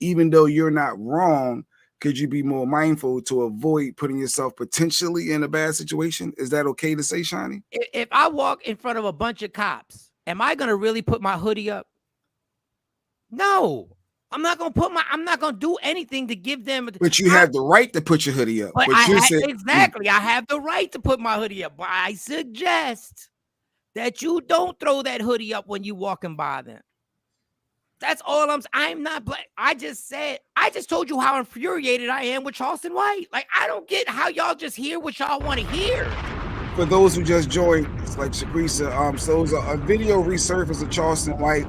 Even though you're not wrong, could you be more mindful to avoid putting yourself potentially in a bad situation? Is that okay to say, Shawnee? If I walk in front of a bunch of cops, am I going to really put my hoodie up? No. I'm not going to do anything to give them. But you have the right to put your hoodie up. Exactly. I have the right to put my hoodie up. But I suggest that you don't throw that hoodie up when you're walking by them. That's all I'm not. I just told you how infuriated I am with Charleston White. Like, I don't get how y'all just hear what y'all want to hear. For those who just joined, it's like Shabrisa, so it was a video resurfaced of Charleston White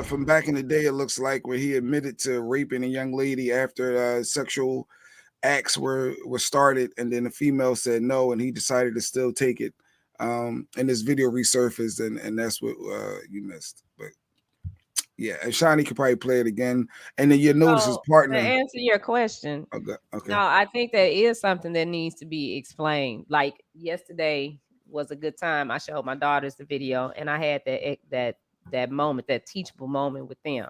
from back in the day, it looks like, where he admitted to raping a young lady after sexual acts were started, and then the female said no, and he decided to still take it. And this video resurfaced, and that's what you missed. But yeah, and Shawnee could probably play it again, and then you'll notice his partner. To answer your question, okay. No, I think that is something that needs to be explained. Like yesterday was a good time. I showed my daughters the video, and I had that moment, that teachable moment with them.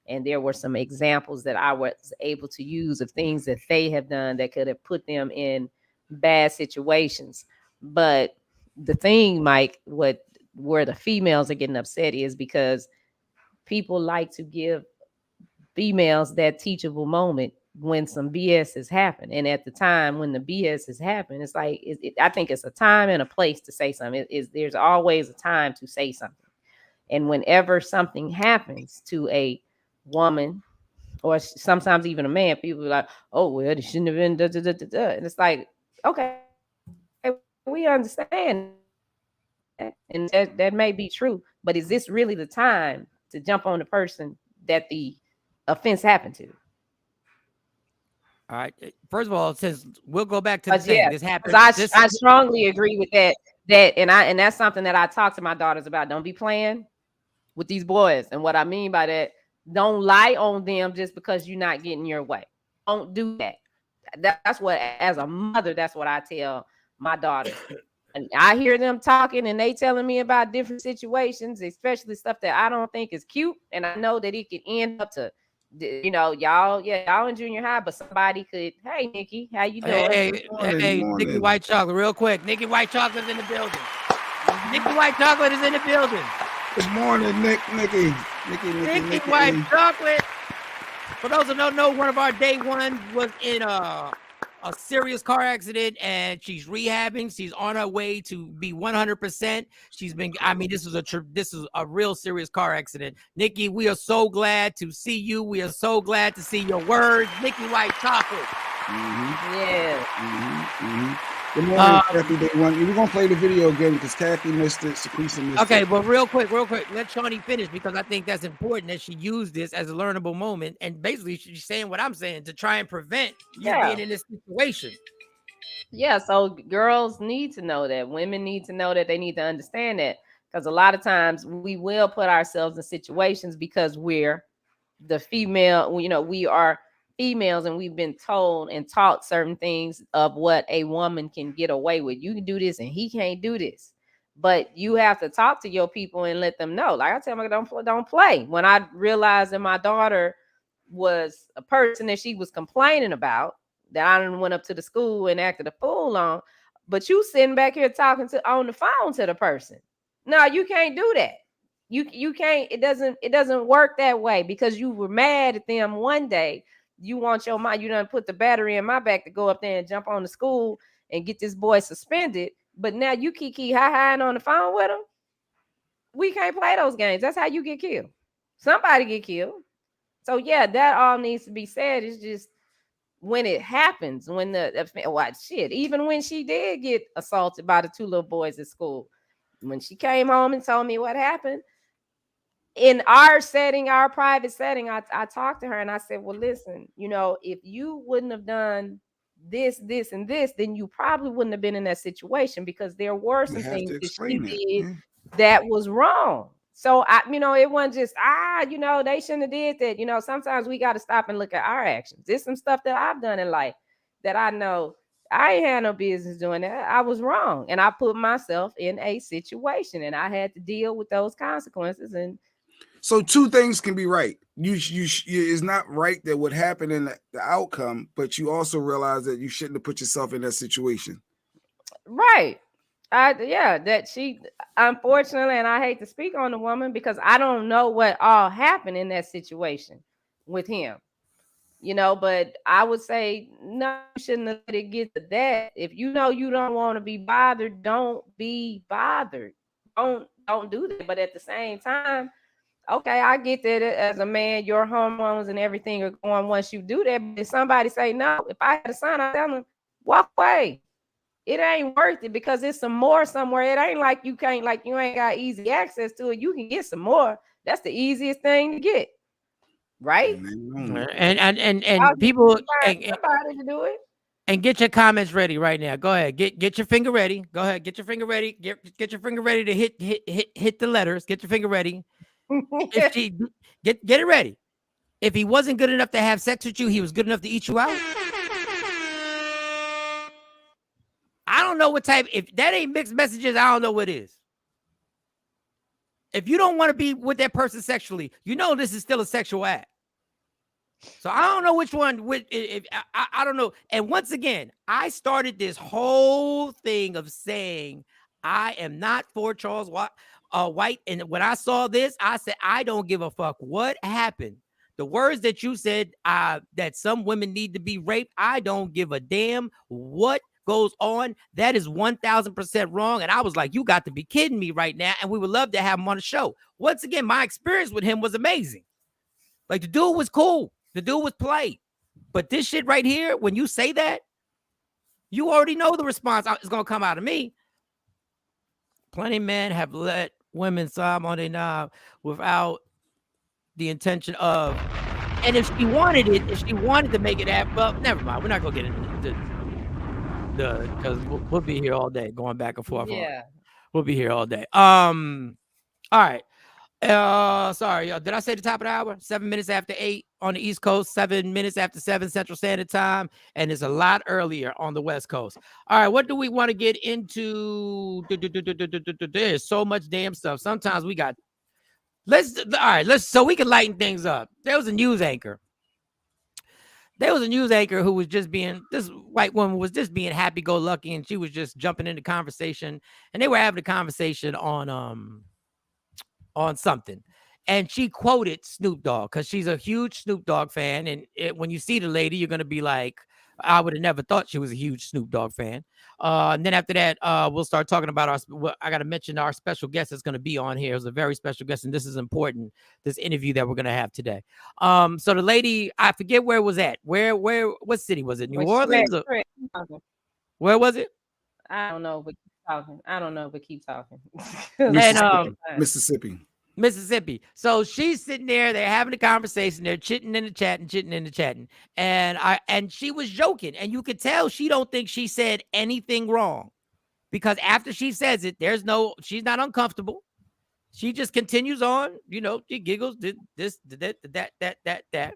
And there were some examples that I was able to use of things that they have done that could have put them in bad situations. But the thing, Mike, where the females are getting upset is because people like to give females that teachable moment when some BS has happened. And at the time when the BS has happened, it's like, I think it's a time and a place to say something. There's always a time to say something. And whenever something happens to a woman, or sometimes even a man, people are like, oh, well, it shouldn't have been da, da, da, da, da. And it's like, okay, we understand that. And that may be true, but is this really the time to jump on the person that the offense happened to? All right. First of all, since we'll go back to the thing, this happened. I strongly agree with that. And that's something that I talk to my daughters about. Don't be playing with these boys. And what I mean by that, don't lie on them just because you're not getting your way. Don't do that. That's what, as a mother, that's what I tell my daughters. And I hear them talking and they telling me about different situations, especially stuff that I don't think is cute. And I know that it could end up to, y'all in junior high, but somebody could, hey, Nikki, how you doing? Hey, Nikki White Chocolate, real quick. Nikki White Chocolate is in the building. Nikki White Chocolate is in the building. Good morning, Nikki White Chocolate. For those who don't know, one of our day one was in a serious car accident, and she's rehabbing. She's on her way to be 100%. She's been, this is a real serious car accident. Nikki, we are so glad to see you. We are so glad to see your words. Nikki White Chocolate. Mm-hmm. Yeah. Mm-hmm. Mm-hmm. Good morning, Kathy. We're going to play the video again because Kathy missed it. Shabrisa missed it. But real quick. Let Shawnee finish, because I think that's important that she used this as a learnable moment. And basically, she's saying what I'm saying to try and prevent you being in this situation. Yeah, so girls need to know that. Women need to know that. They need to understand that. Because a lot of times we will put ourselves in situations because we're the female, we are females, and we've been told and taught certain things of what a woman can get away with. You can do this and he can't do this. But you have to talk to your people and let them know. Like I tell them, don't play. When I realized that my daughter was a person that she was complaining about, that I done went up to the school and acted a fool on, but you sitting back here talking to on the phone to the person. No, you can't do that. You can't. It doesn't work that way, because you were mad at them one day. You want your mind. You done put the battery in my back to go up there and jump on the school and get this boy suspended. But now you kiki hi-hiing on the phone with him. We can't play those games. That's how you get killed. Somebody get killed. So yeah, that all needs to be said. It's just when it happens, when even when she did get assaulted by the two little boys at school, when she came home and told me what happened, in our setting, our private setting, I talked to her and I said, well, listen, if you wouldn't have done this, and this, then you probably wouldn't have been in that situation, because there were some things that she did that was wrong. So it wasn't just, they shouldn't have did that. Sometimes we got to stop and look at our actions. There's some stuff that I've done in life that I know I ain't had no business doing that. I was wrong. And I put myself in a situation and I had to deal with those consequences. And so two things can be right. It's not right that what happened in the outcome, but you also realize that you shouldn't have put yourself in that situation. Right. That she, unfortunately, and I hate to speak on the woman because I don't know what all happened in that situation with him, but I would say, no, you shouldn't let it get to that. If you know you don't want to be bothered, don't be bothered. Don't do that. But at the same time, okay, I get that as a man, your hormones and everything are going once you do that. But if somebody say no, if I had a son, I tell them, walk away. It ain't worth it, because it's some more somewhere. It ain't like you ain't got easy access to it. You can get some more. That's the easiest thing to get. Right? And people somebody to do it. And get your comments ready right now. Go ahead. Get your finger ready. Go ahead. Get your finger ready. Get your finger ready to hit the letters. Get your finger ready. If she get it ready. If he wasn't good enough to have sex with you, he was good enough to eat you out. I don't know what type. If that ain't mixed messages, I don't know what is. If you don't want to be with that person sexually, this is still a sexual act. So I don't know which one. I don't know. And once again, I started this whole thing of saying I am not for Charles White. And when I saw this, I said, I don't give a fuck what happened. The words that you said that some women need to be raped, I don't give a damn what goes on. That is 1,000% wrong. And I was like, you got to be kidding me right now. And we would love to have him on the show. Once again, my experience with him was amazing. Like, the dude was cool. The dude was polite. But this shit right here, when you say that, you already know the response is going to come out of me. Plenty of men have let women sob on their knob without the intention of, and if she wanted to make it happen, well, never mind. We're not going to get into because we'll be here all day going back and forth. Yeah. We'll be here all day. All right. Sorry, did I say the top of the hour? 7 minutes after 8 on the East Coast, 7 minutes after 7 Central Standard Time, and it's a lot earlier on the West Coast. All right, what do we want to get into? There's so much damn stuff. Sometimes we got. Let's so we can lighten things up. There was a news anchor who was just being, this white woman was just being happy-go-lucky, and she was just jumping into conversation, and they were having a conversation on something, and she quoted Snoop Dogg because she's a huge Snoop Dogg fan, and when you see the lady, you're gonna be like, I would have never thought she was a huge Snoop Dogg fan. And then after that, we'll start talking about I got to mention our special guest that's going to be on here. It's a very special guest, and this is important, this interview that we're going to have today. So the lady, I forget where it was at. What city was it? New Orleans? Where was it? I don't know, but keep talking. And Mississippi. So she's sitting there, they're having a conversation, they're chitting in the chatting. And she was joking. And you could tell she don't think she said anything wrong. Because after she says it, she's not uncomfortable. She just continues on, she giggles, this, that.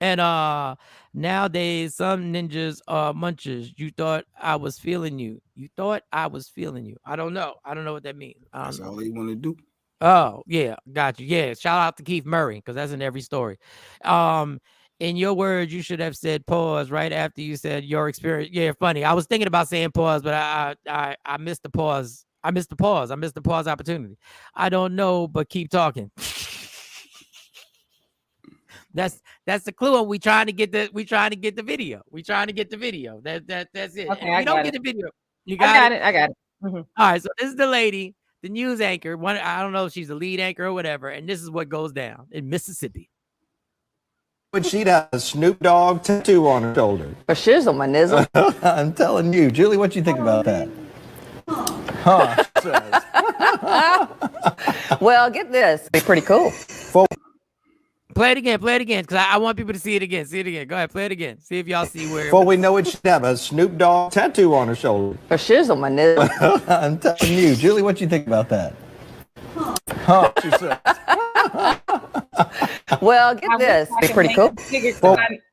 And nowadays some ninjas are munchers. You thought I was feeling you. You thought I was feeling you. I don't know. I don't know what that means. That's all they want to do. Oh, yeah, got you. Yeah, shout out to Keith Murray, because that's in every story. In your words, you should have said pause right after you said your experience. Yeah, funny. I was thinking about saying pause, but I missed the pause. I missed the pause. I missed the pause opportunity. I don't know, but keep talking. That's the clue. We trying to get the video. We trying to get the video. That's it. Okay, If you don't get the video, you got it. I got it. All right, so this is the lady, the news anchor. One, I don't know if she's the lead anchor or whatever, and this is what goes down in Mississippi. But she'd have a Snoop Dogg tattoo on her shoulder. For shizzle, my nizzle. I'm telling you, Julie, what you think about that? Huh? Well, get this. It's pretty cool. Play it again, because I want people to see it again. See it again. Go ahead, play it again. See if y'all see where. Before we know it, she'd have a Snoop Dogg tattoo on her shoulder. For shizzle, my nizzle. I'm telling you, Julie, what you think about that? Huh? She says. Well, get this. It's pretty cool.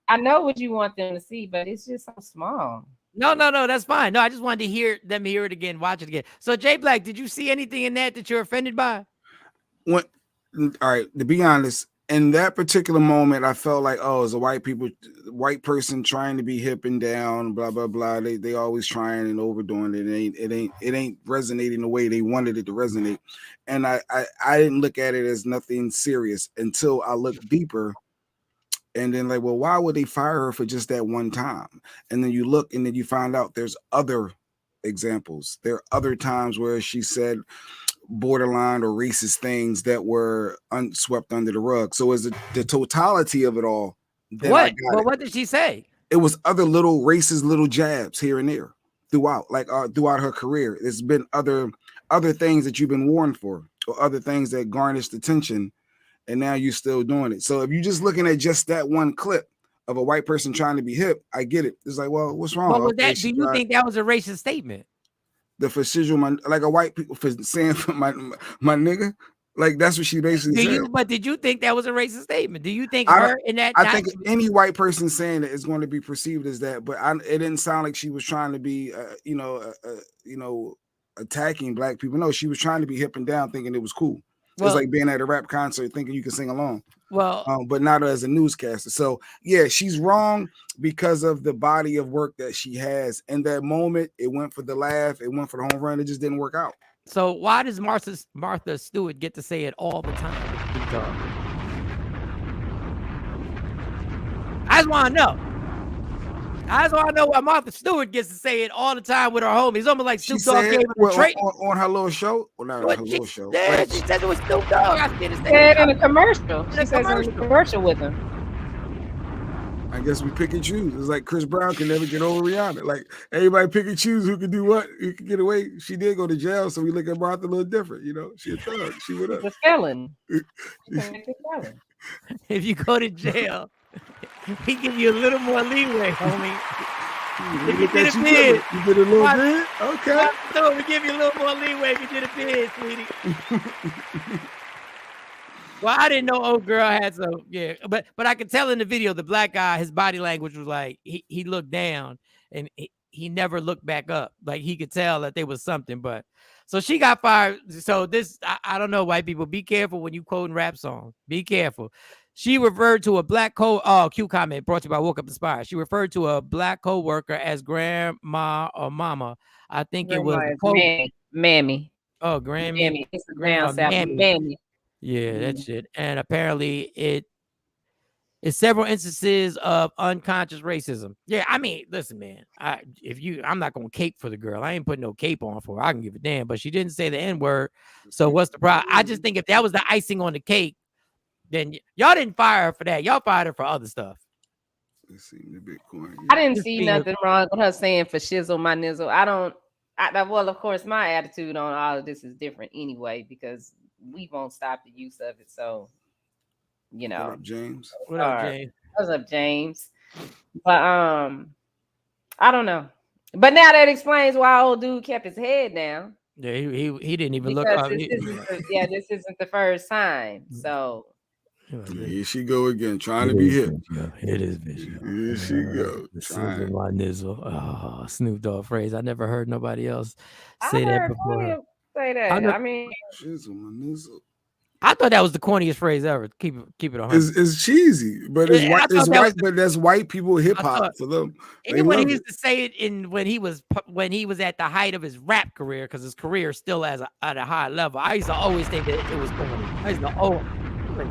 I know what you want them to see, but it's just so small. No, that's fine. No, I just wanted to hear it again, watch it again. So, Jay Black, did you see anything in that you're offended by? All right, to be honest, in that particular moment, I felt like, oh, it's a white person trying to be hip and down, blah blah blah. They always trying and overdoing it. It ain't resonating the way they wanted it to resonate. And I didn't look at it as nothing serious until I looked deeper. And then like, well, why would they fire her for just that one time? And then you look and then you find out there's other examples. There are other times where she said borderline or racist things that were swept under the rug. So as the totality of it all, what? Well, what did she say? It was other little racist little jabs here and there throughout her career. There's been other things that you've been warned for, or other things that garnished attention, and now you're still doing it. So if you're just looking at just that one clip of a white person trying to be hip, I get it. It's like, well, what's wrong? What was that? Do you think that was a racist statement? The fascism, like a white people for saying for my nigga, like that's what she basically said. But did you think that was a racist statement? Do you think her in that? I think any white person saying it is going to be perceived as that. But it didn't sound like she was trying to be, attacking black people. No, she was trying to be hip and down, thinking it was cool. It's like being at a rap concert thinking you can sing along. Well, but not as a newscaster. So yeah, she's wrong because of the body of work that she has. In that moment, it went for the laugh, it went for the home run. It just didn't work out. So why does Martha Stewart get to say it all the time? I just want to know. Why Martha Stewart gets to say it all the time with her homies. Almost like Snoop Dogg gave her a trait on her little show. Well, not her little show. Yeah, she said it was Snoop Dogg. I said in a commercial. She says in a commercial with him. I guess we pick and choose. It's like Chris Brown can never get over Rihanna. Like everybody pick and choose who can do what, who can get away. She did go to jail, so we look at Martha a little different. She a thug. She went up. The felon. If you go to jail, he give you a little more leeway, homie. If you did a bid, you did a little bid? Okay. So we give you a little more leeway if you did a bid, sweetie. Well, I didn't know old girl had some, yeah. But I could tell in the video, the black guy, his body language was like, he looked down and he never looked back up. Like he could tell that there was something, but so she got fired. So this, I don't know, white people, be careful when you quoting rap songs. Be careful. She referred to a black Q comment brought to you by Woke Up Inspired. She referred to a black co-worker as grandma or mama. I think grandma, it was mammy. Oh, Grammy. Mammy. It's a ground mammy. Yeah, that shit. And apparently it's several instances of unconscious racism. Yeah, I mean, listen, man. I'm not gonna cape for the girl. I ain't putting no cape on for her. I can give a damn. But she didn't say the N-word. So what's the problem? I just think if that was the icing on the cake, then y'all didn't fire her for that. Y'all fired her for other stuff. I didn't see nothing wrong with her saying for shizzle my nizzle. Well, of course, my attitude on all of this is different anyway, because we won't stop the use of it. So, What up, James? What up, James? What's up, James? But I don't know. But now that explains why old dude kept his head down. Yeah, he didn't even look up. This isn't the first time. So Here she go again, trying to be hip. It is visual. Here she go. My nizzle. Oh, Snoop Dogg phrase. I never heard nobody else say I that heard before. plenty of say that. I mean, Shizzle my nizzle. I thought that was the corniest phrase ever. Keep it on. It's cheesy, but it's white. It's white, but that's white people hip hop for them. Even when he used to say it when he was at the height of his rap career, because his career is still at a high level. I used to always think that it was corny. I used to I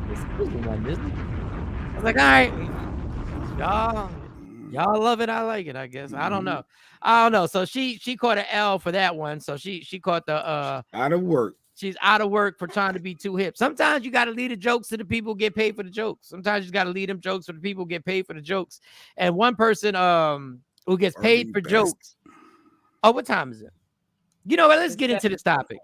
was like, all right, y'all love it. I like it. I guess I don't know. So she caught an L for that one. So she caught the out of work. She's out of work for trying to be too hip. Sometimes you got to lead the jokes to the people who get paid for the jokes. Sometimes you got to lead them jokes for the people who get paid for the jokes. And one person who gets paid for jokes. Oh, what time is it? You know what? Let's get into this topic.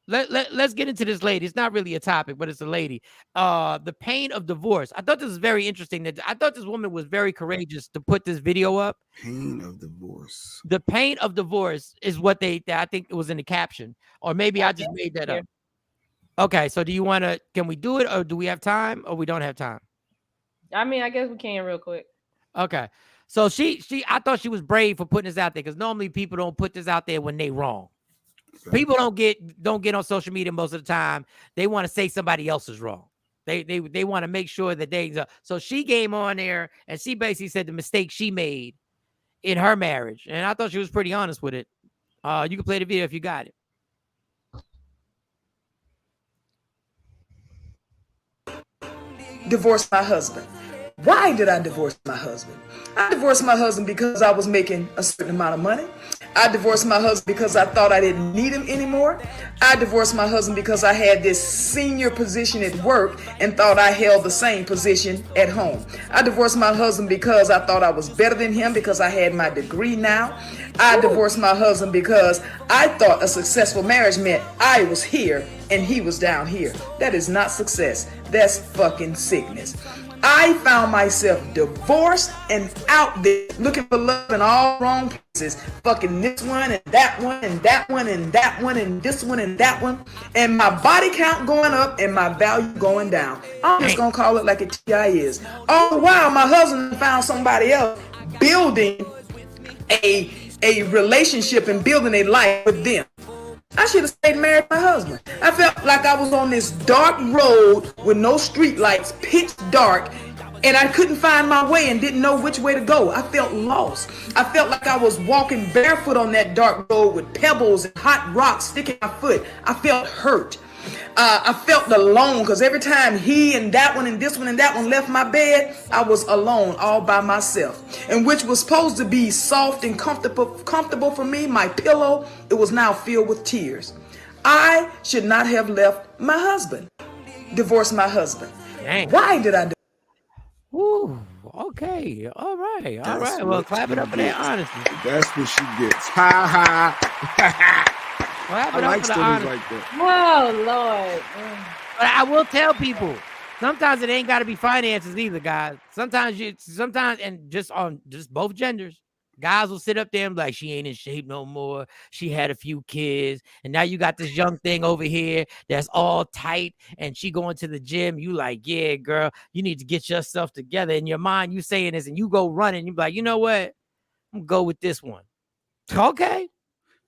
Let's get into this lady. It's not really a topic, but it's a lady. The pain of divorce. I thought this was very interesting. I thought this woman was very courageous to put this video up. Pain of divorce. The pain of divorce is what I think it was in the caption, or maybe I just made that up. Okay, so do you want to? Can we do it, or do we have time, or we don't have time? I mean, I guess we can real quick. Okay, so I thought she was brave for putting this out there, because normally people don't put this out there when they wrong. People don't get on social media most of the time. They want to say somebody else is wrong. They want to make sure that so she came on there and she basically said the mistake she made in her marriage. And I thought she was pretty honest with it. You can play the video if you got it. Divorced my husband. Why did I divorce my husband? I divorced my husband because I was making a certain amount of money. I divorced my husband because I thought I didn't need him anymore. I divorced my husband because I had this senior position at work and thought I held the same position at home. I divorced my husband because I thought I was better than him because I had my degree now. I divorced my husband because I thought a successful marriage meant I was here and he was down here. That is not success. That's fucking sickness. I found myself divorced and out there looking for love in all wrong places. Fucking this one and that one and that one and that one and this one and that one. And my body count going up and my value going down. I'm just going to call it like it is. Oh, wow, my husband found somebody else building a relationship and building a life with them. I should have stayed married to my husband. I felt like I was on this dark road with no street lights, pitch dark, and I couldn't find my way and didn't know which way to go. I felt lost. I felt like I was walking barefoot on that dark road with pebbles and hot rocks sticking my foot. I felt hurt. I felt alone because every time he and that one and this one and that one left my bed, I was alone all by myself. And which was supposed to be soft and comfortable for me, my pillow, it was now filled with tears. I should not have left my husband, divorced my husband. Dang. Why did I do? Ooh, okay, all right. Well, clap it up for that honesty. That's what she gets. Ha ha. I like stories like that. Oh Lord! But I will tell people, sometimes it ain't got to be finances either, guys. Sometimes and just both genders, guys will sit up there and be like, she ain't in shape no more. She had a few kids, and now you got this young thing over here that's all tight, and she going to the gym. You like, yeah, girl, you need to get yourself together. In your mind, you saying this, and you go running. You be like, you know what? I'm gonna go with this one. Okay.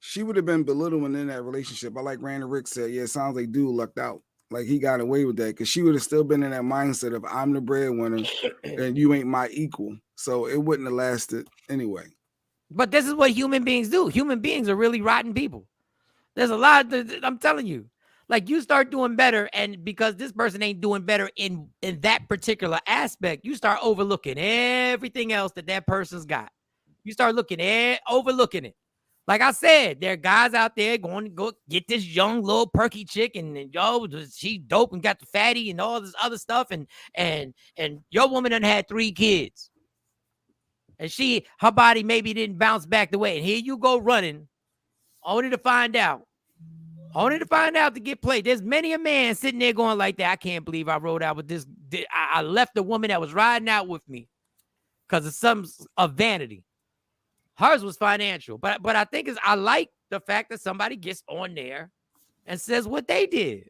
She would have been belittling in that relationship. I like Randy Rick said, yeah, it sounds like dude lucked out. Like he got away with that because she would have still been in that mindset of I'm the breadwinner and you ain't my equal. So it wouldn't have lasted anyway. But this is what human beings do. Human beings are really rotten people. There's a lot. I'm telling you, like you start doing better, and because this person ain't doing better in that particular aspect, you start overlooking everything else that person's got. You start overlooking it. Like I said, there are guys out there going to go get this young little perky chick, and she dope and got the fatty and all this other stuff, and your woman done had 3 kids, and her body maybe didn't bounce back the way, and here you go running, only to find out to get played. There's many a man sitting there going like that. I can't believe I rode out with this. I left the woman that was riding out with me because of some of vanity. Hers was financial, but I think I like the fact that somebody gets on there and says what they did.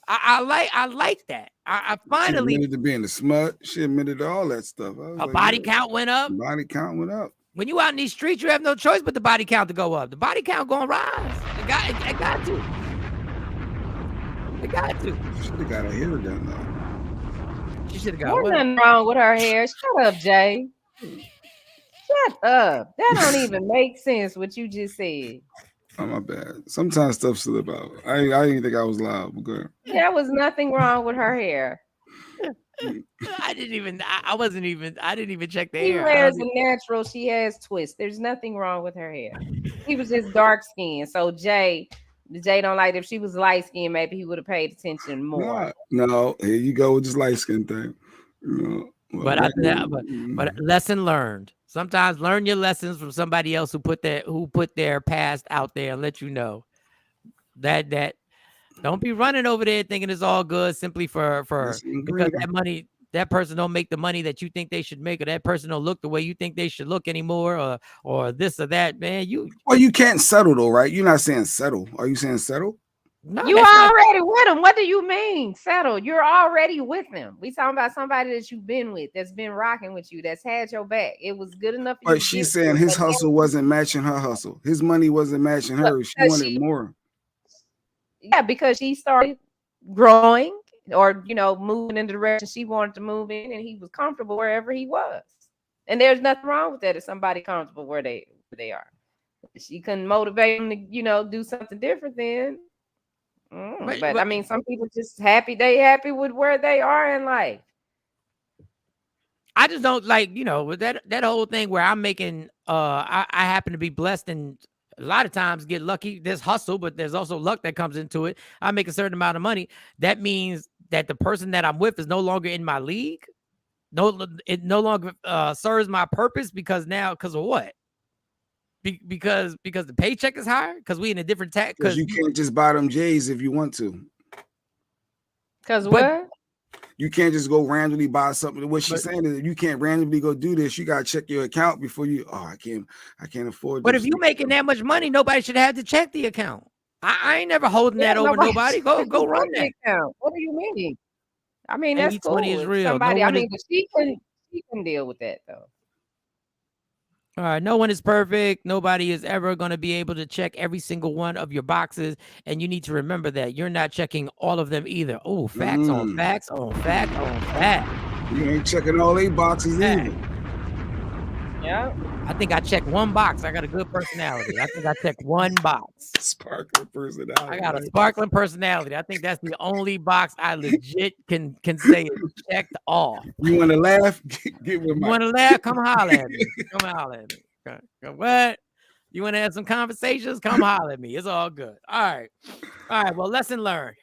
I like that. I finally she admitted to being a smut. She admitted to all that stuff. Her body count went up. Body count went up. When you out in these streets, you have no choice but the body count to go up. The body count gonna rise. It got to. It got to. Should have got her hair done though. She should have got. There's nothing wrong with her hair. Shut up, Jay. Shut up. That don't even make sense what you just said. Oh, my bad. Sometimes stuff slip out. I didn't think I was loud, but good. There was nothing wrong with her hair. I didn't even check the She hair. wears a natural. She has twists. There's nothing wrong with her hair. She was just dark skinned. So Jay don't like it. If she was light skinned, maybe he would have paid attention more. No, here you go with this light skin thing. But lesson learned. Sometimes learn your lessons from somebody else who put their past out there and let you know that don't be running over there thinking it's all good simply for because that person don't make the money that you think they should make, or that person don't look the way you think they should look anymore, or this or that, man. Well, you can't settle though, right? You're not saying settle. Are you saying settle? No, you already with him. What do you mean settle? You're already with him. We talking about somebody that you've been with, that's been rocking with you, that's had your back. It was good enough. But she's saying his hustle wasn't matching her hustle. His money wasn't matching hers. She wanted more. Yeah, because she started growing or moving in the direction she wanted to move in, and he was comfortable wherever he was. And there's nothing wrong with that if somebody comfortable where they are. If she couldn't motivate him to do something different then. But I mean, some people just happy with where they are in life. I just don't like, with that whole thing where I'm making I happen to be blessed and a lot of times get lucky. There's hustle, but there's also luck that comes into it. I make a certain amount of money. That means that the person that I'm with is no longer in my league. It no longer serves my purpose because of what? Because the paycheck is higher, because we in a different tax. Because you can't just buy them J's if you want to. Because what? You can't just go randomly buy something. What she's saying is, you can't randomly go do this. You gotta check your account before you. Oh, I can't afford. But if you making that much money, nobody should have to check the account. I ain't never holding that over nobody. Go run that account. What do you mean? I mean, that's cool. is real. Somebody, she can deal with that though. All right, no one is perfect. Nobody is ever going to be able to check every single one of your boxes, and you need to remember that you're not checking all of them either. Oh, facts on facts on fact on fact. You ain't checking all 8 boxes either. Yeah. I think I checked one box. I got a good personality. I think I checked one box. Sparkling personality. I got a sparkling personality. I think that's the only box I legit can say is checked off. You want to laugh? Get with You want to laugh? Come holler at me. Come holler at me. What? You want to have some conversations? Come holler at me. It's all good. All right. Well, lesson learned.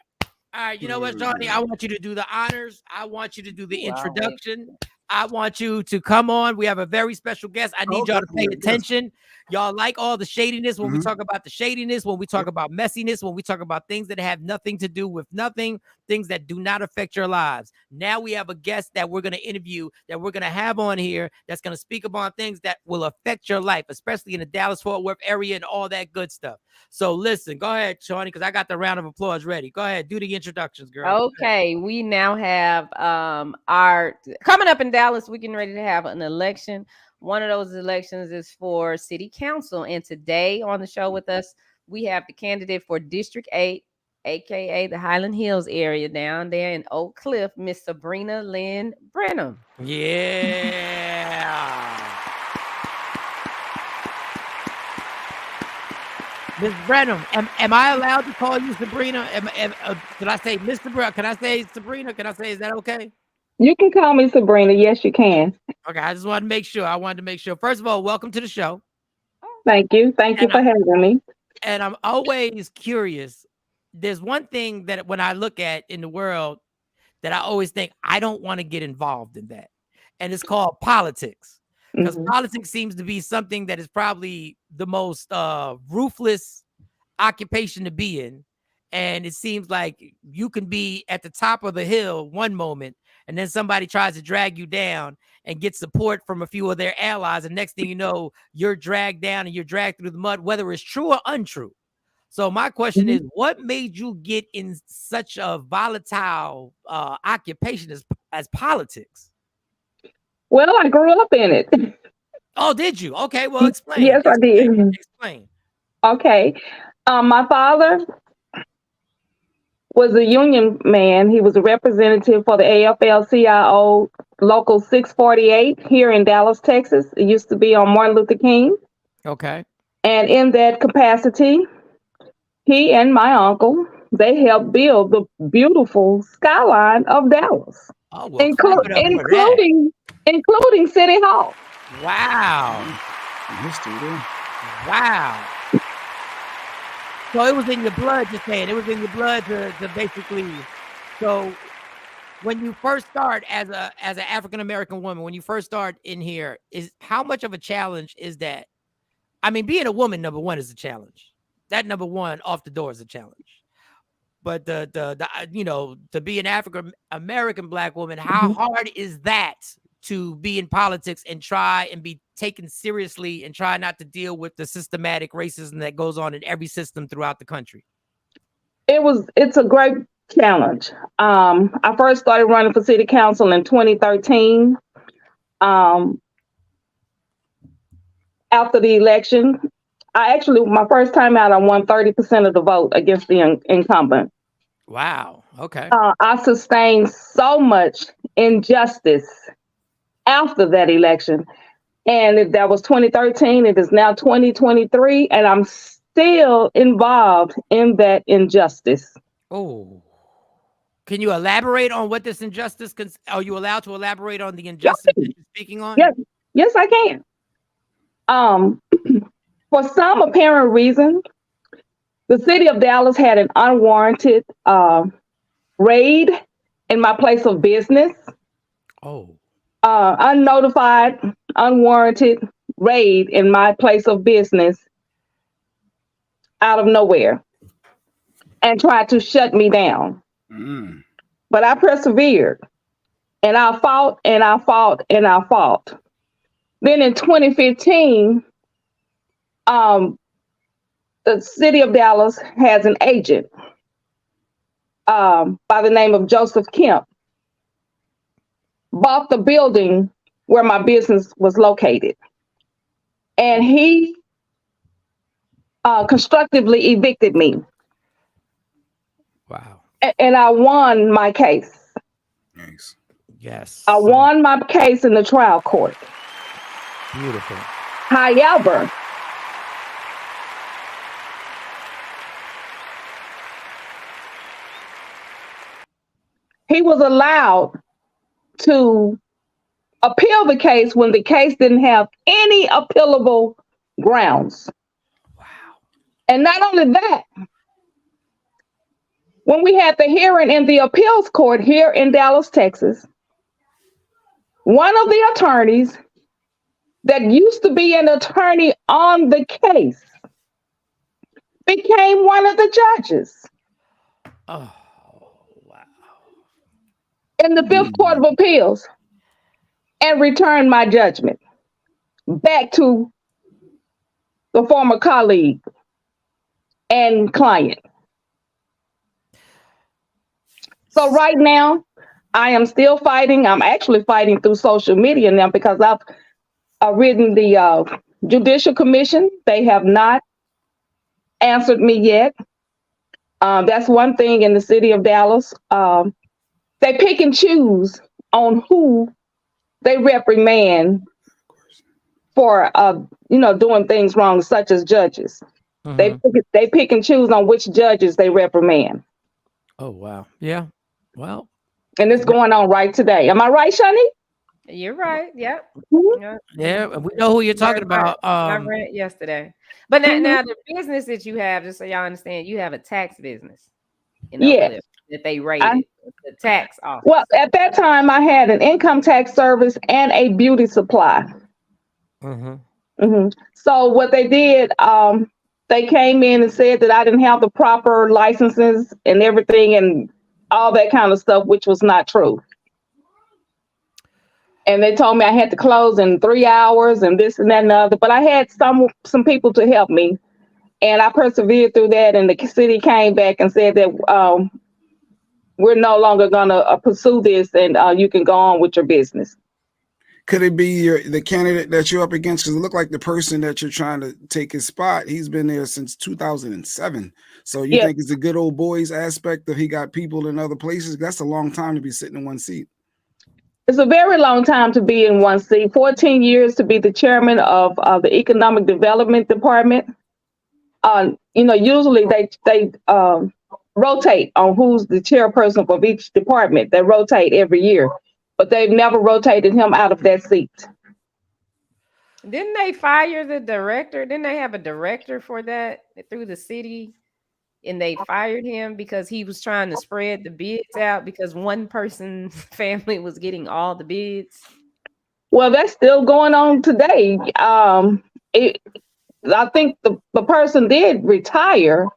All right. You know what, Johnny? I want you to do the honors. I want you to do the introduction. I want you to come on. We have a very special guest. I need y'all to pay attention. Y'all like all the shadiness when we talk about the shadiness, when we talk about messiness, when we talk about things that have nothing to do with nothing, things that do not affect your lives. Now we have a guest that we're going to interview, that we're going to have on here, that's going to speak about things that will affect your life, especially in the Dallas-Fort Worth area and all that good stuff. So listen, go ahead, Shawnee, because I got the round of applause ready. Go ahead, do the introductions, girl. Okay, we now have our coming up in Dallas. We're getting ready to have an election. One of those elections is for city council. And today on the show with us, we have the candidate for District 8, aka the Highland Hills area down there in Oak Cliff, Miss Subrina Lynn Brenham. Yeah. Miss Brenham, am I allowed to call you Sabrina? Can I say Mr. Brenham? Can I say Sabrina? Can I say, is that okay? You can call me Sabrina. Yes, you can. Okay, I just wanted to make sure. First of all, welcome to the show. Thank you. Thank you for having me. And I'm always curious. There's one thing that when I look at in the world that I always think I don't want to get involved in that. And it's called politics. Because politics seems to be something that is probably the most ruthless occupation to be in. And it seems like you can be at the top of the hill one moment, and then somebody tries to drag you down and get support from a few of their allies. And next thing you know, you're dragged down and you're dragged through the mud, whether it's true or untrue. So my question is, what made you get in such a volatile occupation as politics? Well, I grew up in it. Oh, did you? Okay, well, explain. Yes, I did. Explain. Okay. My father was a union man. He was a representative for the AFL-CIO Local 648 here in Dallas, Texas. It used to be on Martin Luther King. Okay. And in that capacity, he and my uncle, they helped build the beautiful skyline of Dallas, Oh, well, including City Hall. Wow. History there. Wow. So it was in your blood, you're saying. It was in your blood to basically. So when you first start as an African American woman, when you first start in here, how much of a challenge is that? I mean, being a woman, number one, is a challenge. That number one off the door is a challenge. But to be an African American Black woman, how hard is that to be in politics and try and be taken seriously and try not to deal with the systematic racism that goes on in every system throughout the country? It's a great challenge. I first started running for city council in 2013. After the election, my first time out, I won 30% of the vote against the incumbent. Wow. Okay. I sustained so much injustice after that election. And that was 2013. It is now 2023. And I'm still involved in that injustice. Oh. Can you elaborate on what this injustice are you allowed to elaborate on the injustice that you're speaking on? Yes, I can. For some apparent reason, the city of Dallas had an unwarranted raid in my place of business. Oh. Unnotified, unwarranted raid in my place of business out of nowhere and tried to shut me down. But I persevered and I fought and I fought and I fought. Then in 2015, the city of Dallas has an agent by the name of Joseph Kemp, bought the building where my business was located. And he constructively evicted me. Wow. And I won my case. Thanks. Yes. I won my case in the trial court. Beautiful. However, he was allowed to appeal the case when the case didn't have any appealable grounds. Wow. And not only that, when we had the hearing in the appeals court here in Dallas, Texas, one of the attorneys that used to be an attorney on the case became one of the judges. Oh, wow. In the Fifth Court of Appeals, and returned my judgment back to the former colleague and client. So right now, I am still fighting. I'm actually fighting through social media now because I've written the Judicial Commission. They have not answered me yet. That's one thing in the city of Dallas. They pick and choose on who they reprimand for doing things wrong, such as judges. They pick and choose on which judges they reprimand. Oh, wow. Yeah. Well. And it's going on right today. Am I right, Shani? You're right. Yep. Yeah, we know who you're talking about. I read it yesterday. But now the business that you have, just so y'all understand, you have a tax business. Yes. That they rated the tax office. Well, at that time, I had an income tax service and a beauty supply. So what they did, they came in and said that I didn't have the proper licenses and everything and all that kind of stuff, which was not true. And they told me I had to close in 3 hours and this and that and the other. But I had some people to help me. And I persevered through that, and the city came back and said that we're no longer going to pursue this, and you can go on with your business. Could it be the candidate that you're up against? Because it looked like the person that you're trying to take his spot, he's been there since 2007. So you think it's a good old boys aspect of he got people in other places? That's a long time to be sitting in one seat. It's a very long time to be in one seat. 14 years to be the chairman of the Economic Development Department. Usually they rotate on who's the chairperson of each department. They rotate every year, but they've never rotated him out of that seat. Didn't they fire the director? Didn't they have a director for that through the city? And they fired him because he was trying to spread the bids out because one person's family was getting all the bids. Well, that's still going on today. I think the person did retire,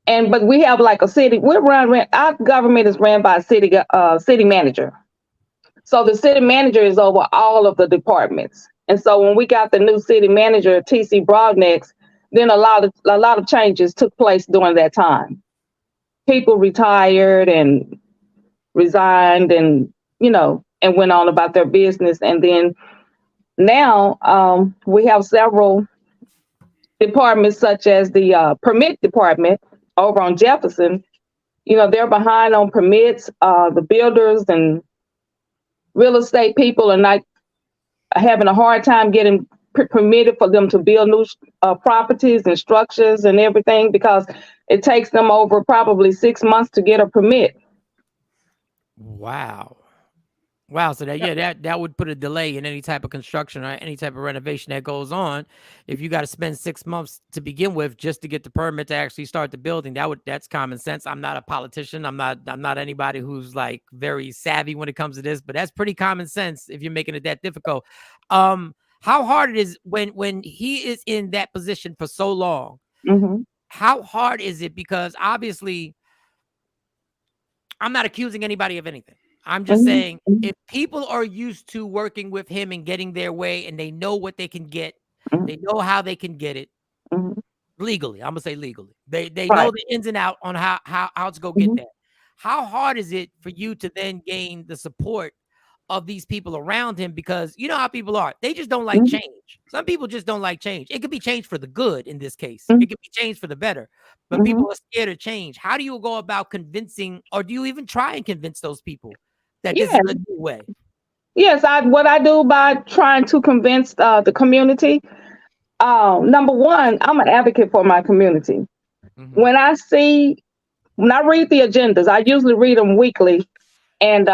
but we have like a city. Our government is ran by a city manager. So the city manager is over all of the departments. And so when we got the new city manager, T.C. Broadnex, then a lot of changes took place during that time. People retired and resigned and went on about their business. And then now we have several departments such as the permit department over on Jefferson. They're behind on permits. The builders and real estate people are not having a hard time getting permitted for them to build new properties and structures and everything because it takes them over probably 6 months to get a permit. Wow. So that would put a delay in any type of construction or any type of renovation that goes on. If you got to spend 6 months to begin with just to get the permit to actually start the building, that's common sense. I'm not a politician. I'm not anybody who's like very savvy when it comes to this, but that's pretty common sense if you're making it that difficult. How hard it is when he is in that position for so long? Mm-hmm. How hard is it? Because obviously, I'm not accusing anybody of anything. I'm just saying, if people are used to working with him and getting their way, and they know what they can get, they know how they can get it legally. I'm gonna say legally. They know the ins and outs on how to go get that. How hard is it for you to then gain the support of these people around him? Because you know how people are. They just don't like change. Some people just don't like change. It could be changed for the good in this case. It could be changed for the better. But people are scared of change. How do you go about convincing, or do you even try and convince those people that this is a new way? Yes, what I do by trying to convince the community. Number one, I'm an advocate for my community. When I read the agendas, I usually read them weekly, and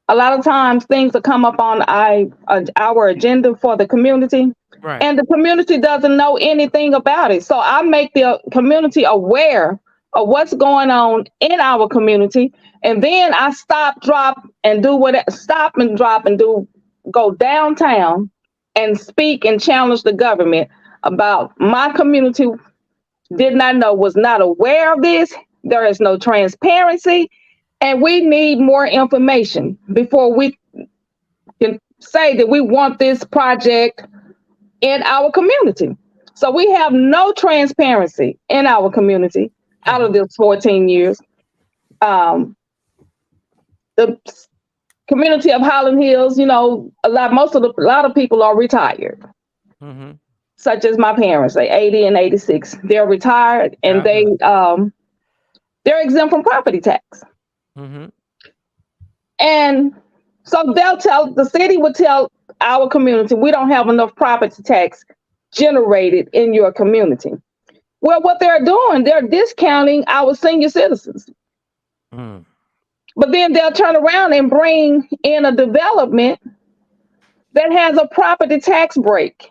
a lot of times things will come up on our agenda for the community, and the community doesn't know anything about it. So I make the community aware of what's going on in our community, and then I go downtown and speak and challenge the government about my community did not know, was not aware of this. There is no transparency. And we need more information before we can say that we want this project in our community. So we have no transparency in our community out of those 14 years. The community of Highland Hills, a lot of people are retired, such as my parents. They're 80 and 86. They're retired, and they're exempt from property tax. And so the city would tell our community, we don't have enough property tax generated in your community. Well, what they're doing, they're discounting our senior citizens. But then they'll turn around and bring in a development that has a property tax break.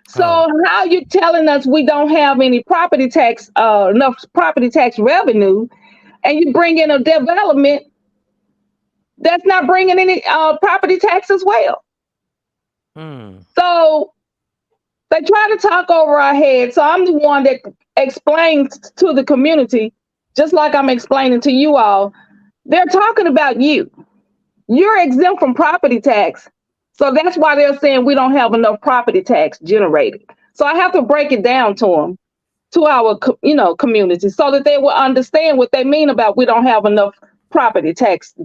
So how you telling us we don't have any property tax, enough property tax revenue, and you bring in a development that's not bringing any property tax as well? So they try to talk over our heads. So I'm the one that explains to the community, just like I'm explaining to you all. They're talking about you. You're exempt from property tax. So that's why they're saying we don't have enough property tax generated. So I have to break it down to them to our community, so that they will understand what they mean about we don't have enough property tax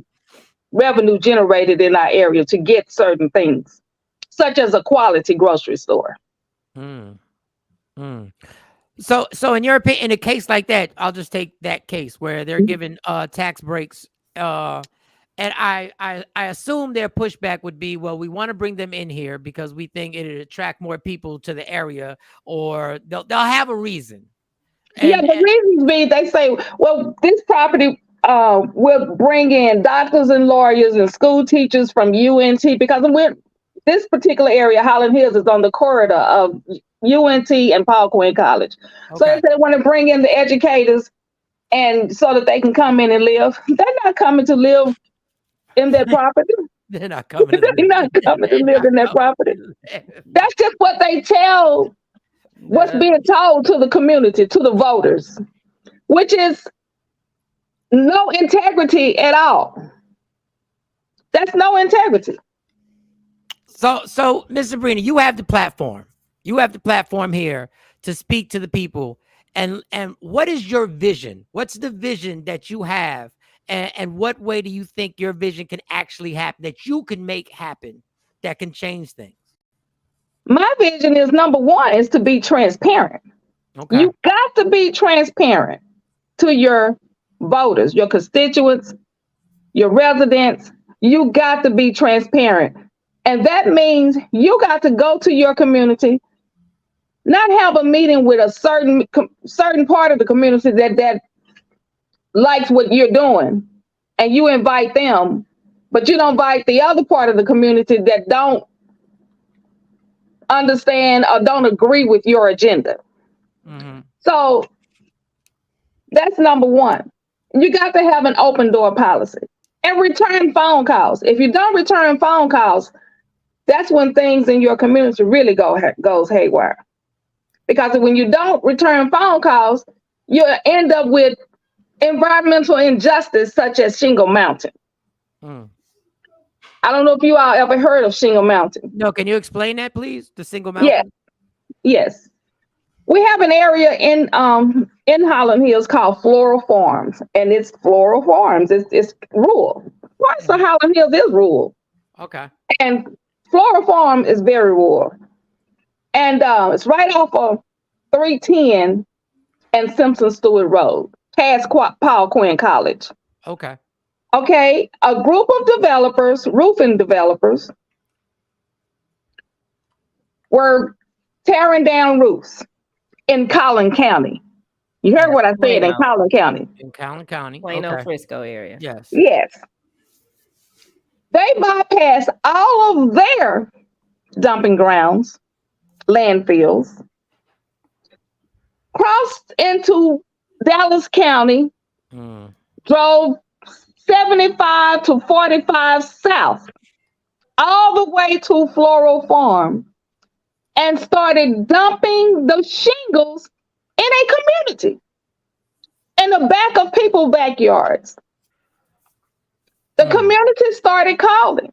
revenue generated in our area to get certain things, such as a quality grocery store. So in your opinion, in a case like that, I'll just take that case where they're given tax breaks, and I assume their pushback would be, well, we want to bring them in here because we think it'll attract more people to the area, or they'll have a reason. The reasons be, they say, well, this property will bring in doctors and lawyers and school teachers from UNT, because this particular area, Holland Hills, is on the corridor of UNT and Paul Quinn College. Okay. So they want to bring in the educators, and so that they can come in and live. They're not coming to live in that property. They're not coming to They're not coming to live in that property. That's just what they tell, what's being told to the community, to the voters, which is no integrity at all. That's no integrity. So Ms. Subrina, you have the platform. You have the platform here to speak to the people. And what is your vision? What's the vision that you have? And what way do you think your vision can actually happen, that you can make happen, that can change things? My vision is, number one, is to be transparent. Okay. You got to be transparent to your voters, your constituents, your residents. You got to be transparent. And that means you got to go to your community, not have a meeting with a certain part of the community that likes what you're doing, and you invite them, but you don't invite the other part of the community that don't understand or don't agree with your agenda. Mm-hmm. So that's number one. You got to have an open door policy and return phone calls. If you don't return phone calls, that's when things in your community really goes haywire. Because when you don't return phone calls, you'll end up with environmental injustice such as Shingle Mountain. I don't know if you all ever heard of Shingle Mountain. No, can you explain that, please? The Shingle Mountain? Yes. We have an area in Holland Hills called Floral Farms, and it's Floral Farms. It's rural. Parts of Holland Hills is rural. Okay. And Floral Farm is very rural. And it's right off of 310 and Simpson Stewart Road, past Paul Quinn College. Okay. Okay. A group of developers, roofing developers, were tearing down roofs in Collin County. You heard what I said, in Collin County. In Collin County. Plano, Frisco area. Yes. Yes. They bypassed all of their dumping grounds, landfills, crossed into Dallas County, drove 75 to 45 south, all the way to Floral Farm, and started dumping the shingles in a community, in the back of people's backyards. The community started calling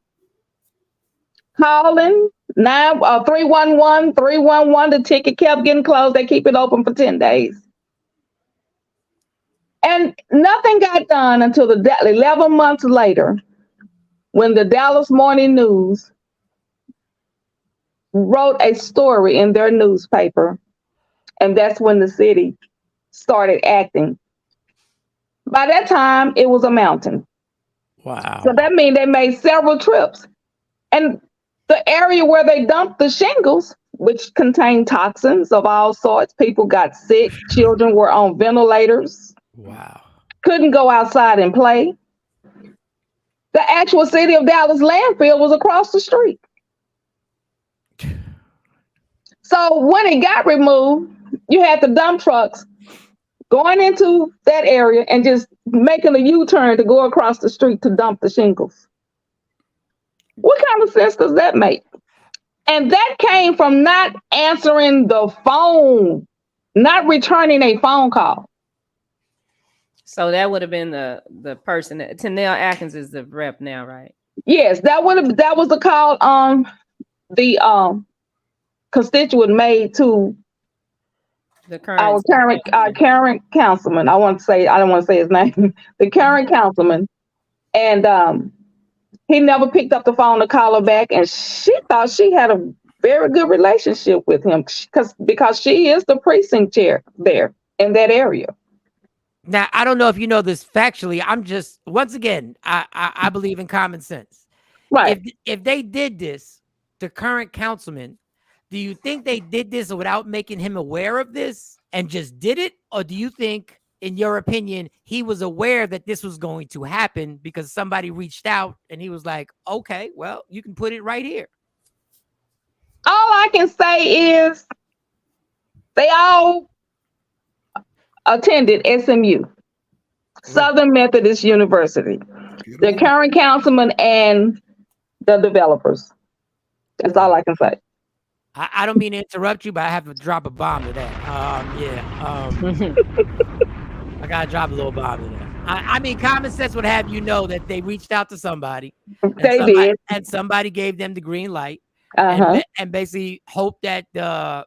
311, 311. The ticket kept getting closed. They keep it open for 10 days. And nothing got done until 11 months later, when the Dallas Morning News wrote a story in their newspaper. And that's when the city started acting. By that time, it was a mountain. Wow. So that means they made several trips. And the area where they dumped the shingles, which contained toxins of all sorts, people got sick, children were on ventilators. Wow. Couldn't go outside and play. The actual city of Dallas landfill was across the street. So when it got removed, you had the dump trucks going into that area and just making a U-turn to go across the street to dump the shingles. What kind of sense does that make? And that came from not answering the phone, not returning a phone call. So that would have been the person that Tanel Atkins is the rep now, right? Yes, that was the call the constituent made to The current our current councilman. I don't want to say his name. The current councilman, and he never picked up the phone to call her back, and she thought she had a very good relationship with him because she is the precinct chair there in that area. Now, I don't know if you know this factually. I'm just, once again, I believe in common sense. Right. If they did this, the current councilman, do you think they did this without making him aware of this and just did it? Or do you think, in your opinion, he was aware that this was going to happen because somebody reached out and he was like, okay, well, you can put it right here? All I can say is they all attended SMU, Southern Methodist University, the current councilman and the developers. That's all I can say. I don't mean to interrupt you, but I have to drop a bomb to that. I gotta drop a little bomb to that. I mean, common sense would have you know that they reached out to somebody. Did. And somebody gave them the green light. And basically hope that the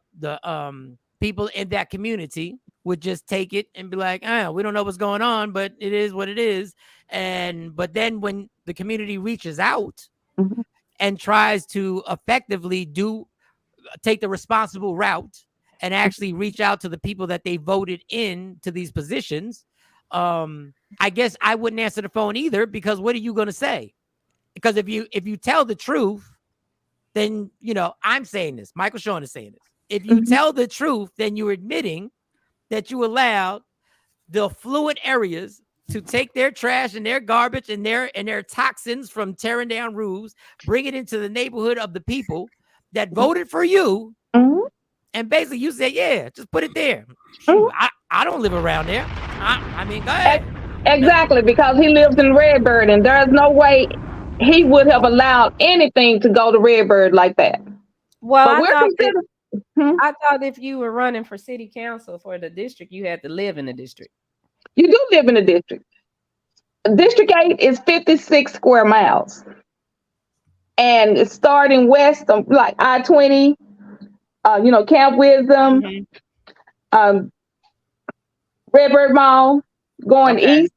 people in that community would just take it and be like, we don't know what's going on, but it is what it is. But then when the community reaches out and tries to effectively take the responsible route and actually reach out to the people that they voted in to these positions, I guess I wouldn't answer the phone either, because what are you going to say? Because if you tell the truth, then, I'm saying this, Michael Shawn is saying this. If you tell the truth, then you're admitting that you allowed the affluent areas to take their trash and their garbage and their toxins from tearing down roofs, bring it into the neighborhood of the people that voted for you. And basically you say, yeah, just put it there. Shoot, I don't live around there. I mean, go ahead. Exactly, because he lives in Redbird, and there's no way he would have allowed anything to go to Redbird like that. Well, I thought if you were running for city council for the district, you had to live in the district. You do live in the district. District 8 is 56 square miles. And it's starting west of like I-20, Camp Wisdom, Redbird Mall, going east,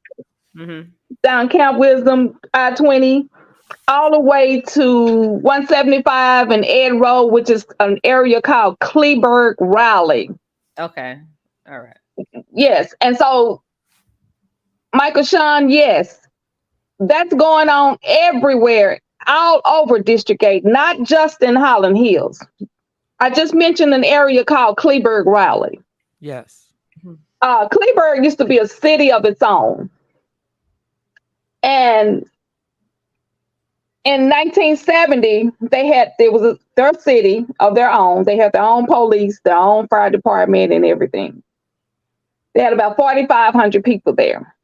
down Camp Wisdom, I-20, all the way to 175 and Ed Road, which is an area called Kleberg Raleigh. Okay. All right. Yes. And so, Michael Shawn, yes, that's going on everywhere, all over District 8, not just in Holland Hills. I just mentioned an area called Kleberg Raleigh. Yes. Kleberg used to be a city of its own. And in 1970, there was their city of their own. They had their own police, their own fire department, and everything. They had about 4,500 people there.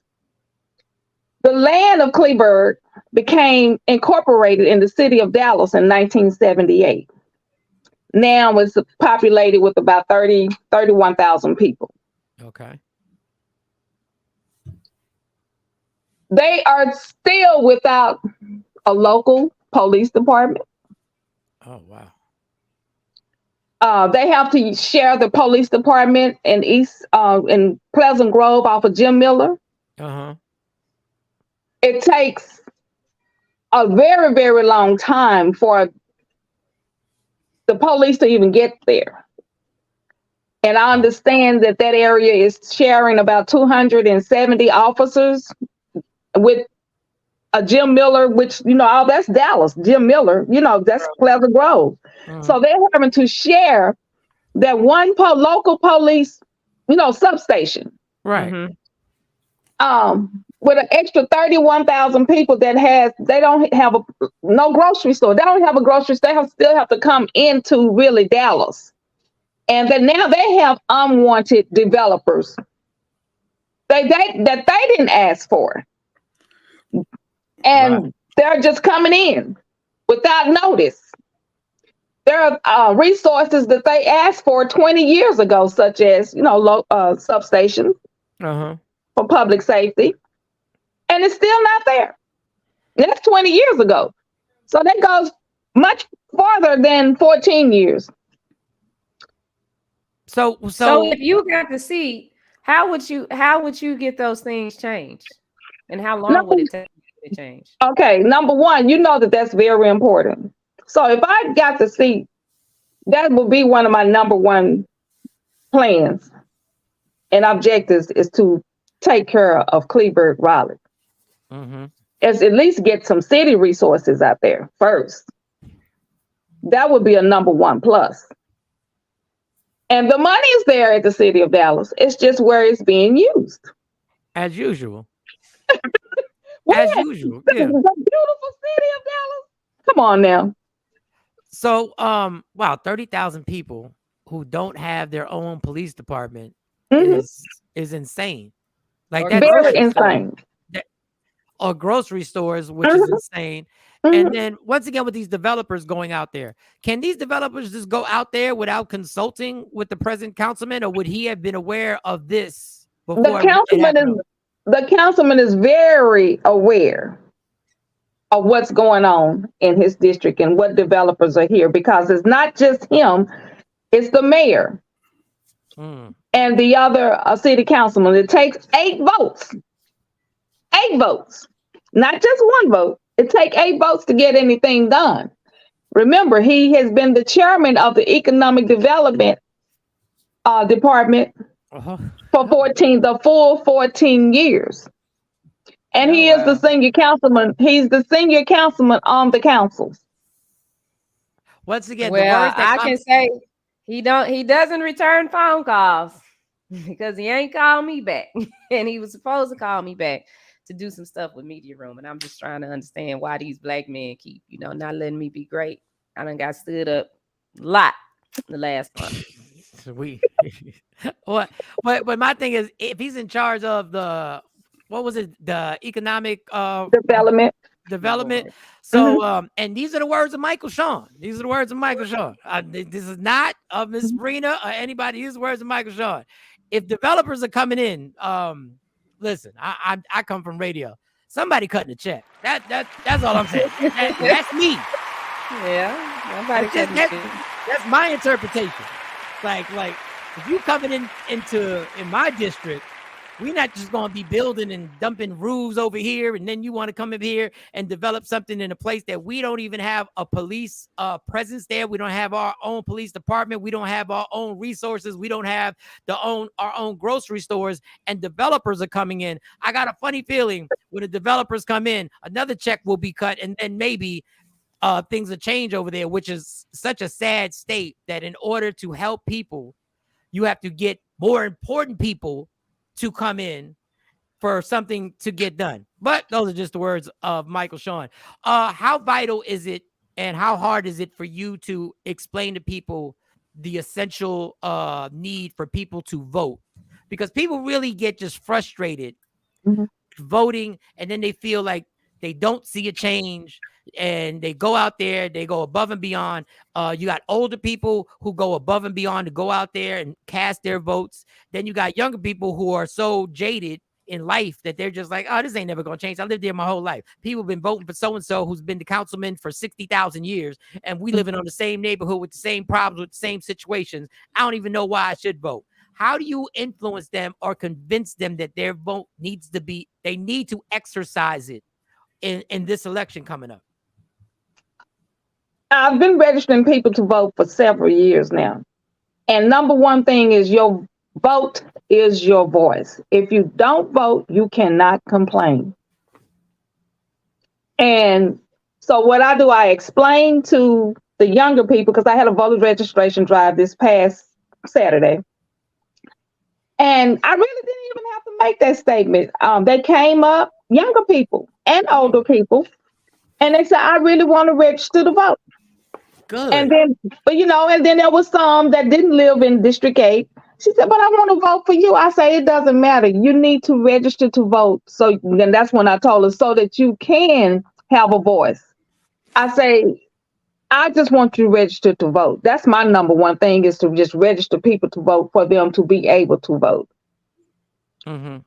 The land of Kleberg became incorporated in the city of Dallas in 1978. Now it's populated with about 31,000 people. Okay. They are still without a local police department. Oh, wow. They have to share the police department in in Pleasant Grove off of Jim Miller. It takes a very, very long time for the police to even get there. And I understand that area is sharing about 270 officers with a Jim Miller, which, that's Dallas. Jim Miller, that's Pleasant Grove. So they're having to share that one local police, substation. Right. With an extra 31,000 people they don't have no grocery store. They don't have a grocery store. They still have to come into really Dallas. And then now they have unwanted developers that they didn't ask for. And they're just coming in without notice. There are resources that they asked for 20 years ago, such as, substations for public safety. And it's still not there. That's 20 years ago. So that goes much farther than 14 years. So if you got the seat, how would you get those things changed? And how long would it take to change? Okay, number one, you know that's very important. So if I got the seat, that would be one of my number one plans and objectives is to take care of Cleveland Raleigh. Mm-hmm. Is at least get some city resources out there first. That would be a number one plus. And the money is there at the city of Dallas. It's just where it's being used. As usual. As usual. Yeah. The beautiful city of Dallas. Come on now. So, wow, 30,000 people who don't have their own police department is insane. Like that's very insane. Or grocery stores, which is insane. And then once again, with these developers going out there, can these developers just go out there without consulting with the present councilman, or would he have been aware of this before? The councilman is very aware of what's going on in his district and what developers are here, because it's not just him, it's the mayor and the other city councilman. It takes 8 votes. 8 votes, not just 1 vote. It takes 8 votes to get anything done. Remember, he has been the chairman of the Economic Development Department for the full 14 years. And he is the senior councilman. He's the senior councilman on the councils. Once again, well, I can say he doesn't return phone calls because he ain't called me back. And he was supposed to call me back to do some stuff with Media Room. And I'm just trying to understand why these black men keep, not letting me be great. I done got stood up a lot the last month. But my thing is, if he's in charge of the economic development. So and these are the words of Michael Shawn. This is not of Miss Sabrina or anybody. These are the words of Michael Shawn. If developers are coming in, listen, I come from radio. Somebody cutting a check. That's all I'm saying. That's me. Yeah, that's my interpretation. Like if you coming in my district, we're not just going to be building and dumping roofs over here, and then you want to come in here and develop something in a place that we don't even have a police presence there. We don't have our own police department. We don't have our own resources. We don't have our own grocery stores, and developers are coming in. I got a funny feeling when the developers come in, another check will be cut, and then maybe things will change over there, which is such a sad state that in order to help people, you have to get more important people to come in for something to get done. But those are just the words of Michael Shawn. How vital is it and how hard is it for you to explain to people the essential need for people to vote? Because people really get just frustrated voting, and then they feel like they don't see a change, and they go out there, they go above and beyond. You got older people who go above and beyond to go out there and cast their votes. Then you got younger people who are so jaded in life that they're just like, oh, this ain't never going to change. I lived there my whole life. People have been voting for so-and-so who's been the councilman for 60,000 years, and we living on the same neighborhood with the same problems, with the same situations. I don't even know why I should vote. How do you influence them or convince them that their vote they need to exercise it in this election coming up? I've been registering people to vote for several years now. And number one thing is your vote is your voice. If you don't vote, you cannot complain. And so what I do, I explain to the younger people, because I had a voter registration drive this past Saturday. And I really didn't even have to make that statement. They came up, younger people and older people, and they said, I really want to register to vote. Good. And then, and then there was some that didn't live in District 8. She said, but I want to vote for you. I say, it doesn't matter. You need to register to vote. So then that's when I told her, so that you can have a voice. I say, I just want you to register to vote. That's my number one thing, is to just register people to vote for them to be able to vote. As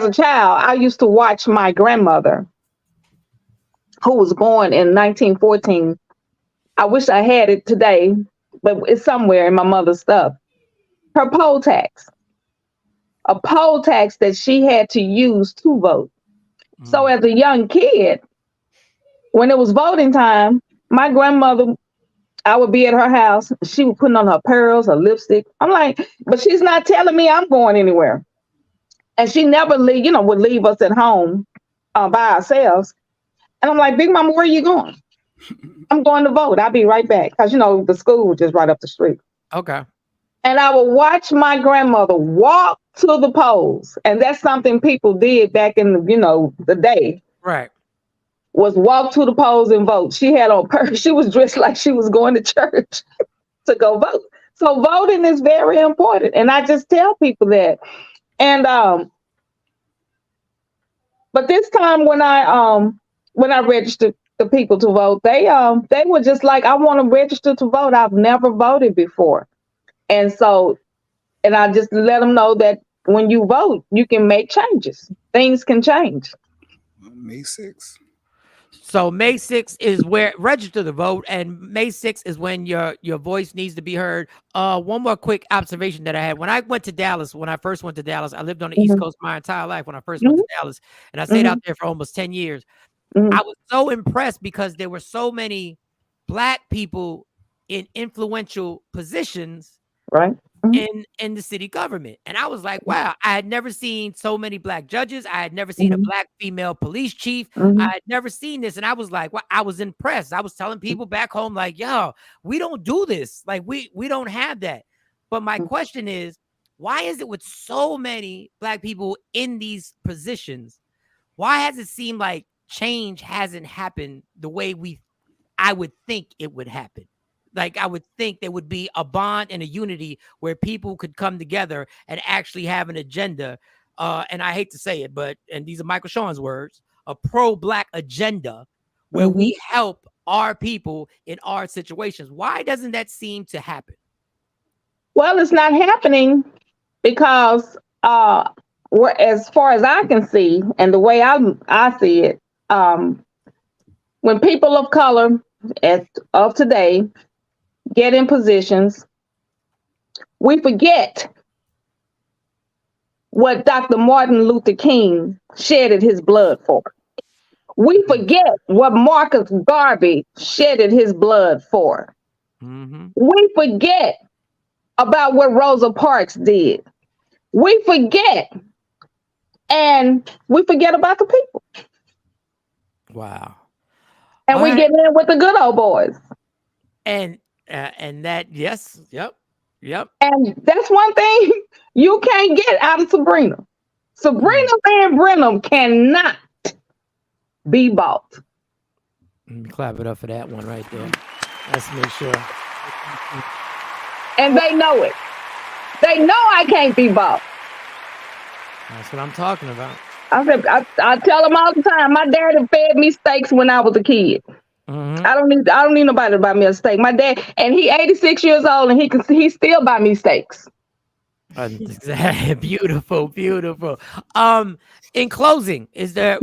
a child, I used to watch my grandmother, who was born in 1914. I wish I had it today, but it's somewhere in my mother's stuff. Her poll tax, a poll tax that she had to use to vote. So as a young kid, when it was voting time, my grandmother, I would be at her house. She was putting on her pearls, her lipstick. I'm like, but she's not telling me I'm going anywhere. And she never would leave us at home by ourselves. And I'm like, Big Mama, where are you going? I'm going to vote. I'll be right back. Because, the school was just right up the street. Okay. And I would watch my grandmother walk to the polls. And that's something people did back in the day. Right. Was walk to the polls and vote. She had on purse. She was dressed like she was going to church to go vote. So voting is very important. And I just tell people that. And but this time when I registered the people to vote, they were just like, I want to register to vote. I've never voted before. And I just let them know that when you vote, you can make changes. Things can change. May 6th. So May 6th is where register to vote, and May 6th is when your voice needs to be heard. One more quick observation that I had. When I went to Dallas, when I first went to Dallas, I lived on the East Coast my entire life when I first went to Dallas, and I stayed out there for almost 10 years. I was so impressed because there were so many Black people in influential positions in the city government. And I was like, wow, I had never seen so many Black judges. I had never seen a Black female police chief. I had never seen this. And I was like, well, I was impressed. I was telling people back home, like, yo, we don't do this. Like, we don't have that. But my question is, why is it with so many Black people in these positions, why has it seemed like change hasn't happened the way I would think it would happen? Like, I would think there would be a bond and a unity where people could come together and actually have an agenda. And I hate to say it, and these are Michael Shawn's words, a pro-Black agenda where we help our people in our situations. Why doesn't that seem to happen? Well, it's not happening because as far as I can see, and the way I see it, when people of color of today get in positions, we forget what Dr. Martin Luther King shedded his blood for. We forget what Marcus Garvey shedded his blood for. We forget about what Rosa Parks did. We forget, and we forget about the people. Wow. And we get in with the good old boys. And that, yes, yep. And that's one thing you can't get out of Subrina. Subrina Lynn Brenham cannot be bought. Let me clap it up for that one right there. Let's make sure. And they know it. They know I can't be bought. That's what I'm talking about. I tell them all the time, my daddy fed me steaks when I was a kid. I don't need nobody to buy me a steak. My dad, and he 86 years old, and he still buy me steaks. Beautiful. In closing, is there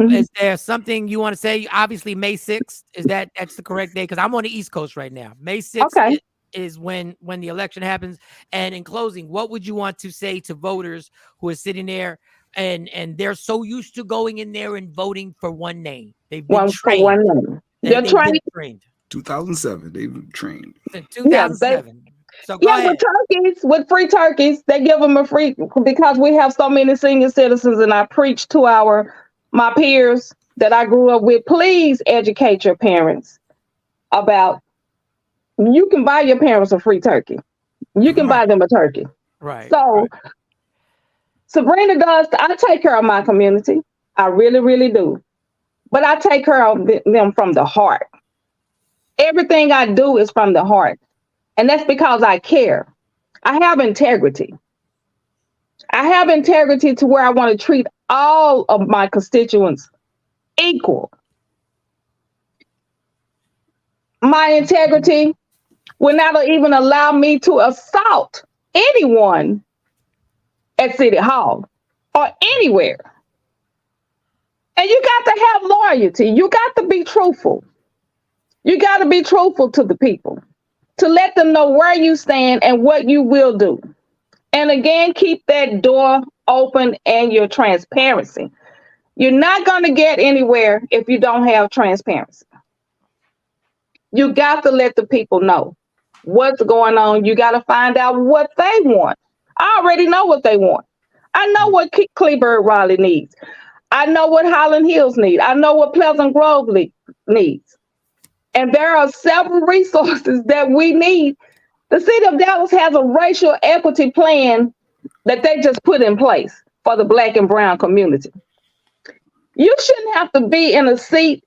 something you want to say? Obviously, May 6th, that's the correct day? Because I'm on the East Coast right now. May 6th is when the election happens. And in closing, what would you want to say to voters who are sitting there and they're so used to going in there and voting for one name? They've been trained. They're trained. 2007, they were trained. 2007. So go ahead. With free turkeys, they give them a free, because we have so many senior citizens, and I preach to my peers that I grew up with. Please educate your parents about, you can buy your parents a free turkey. You can buy them a turkey. Right. So Subrina I take care of my community. I really, really do. But I take care of them from the heart. Everything I do is from the heart. And that's because I care. I have integrity. I have integrity to where I want to treat all of my constituents equal. My integrity will not even allow me to assault anyone at City Hall or anywhere. And you got to have loyalty. You got to be truthful. You got to be truthful to the people. to let them know where you stand and what you will do. And again, keep that door open and your transparency. You're not going to get anywhere if you don't have transparency. You got to let the people know what's going on. You got to find out what they want. I already know what they want. I know what Cleburne Raleigh needs. I know what Highland Hills need. I know what Pleasant Grove needs. And there are several resources that we need. The city of Dallas has a racial equity plan that they just put in place for the Black and brown community. You shouldn't have to be in a seat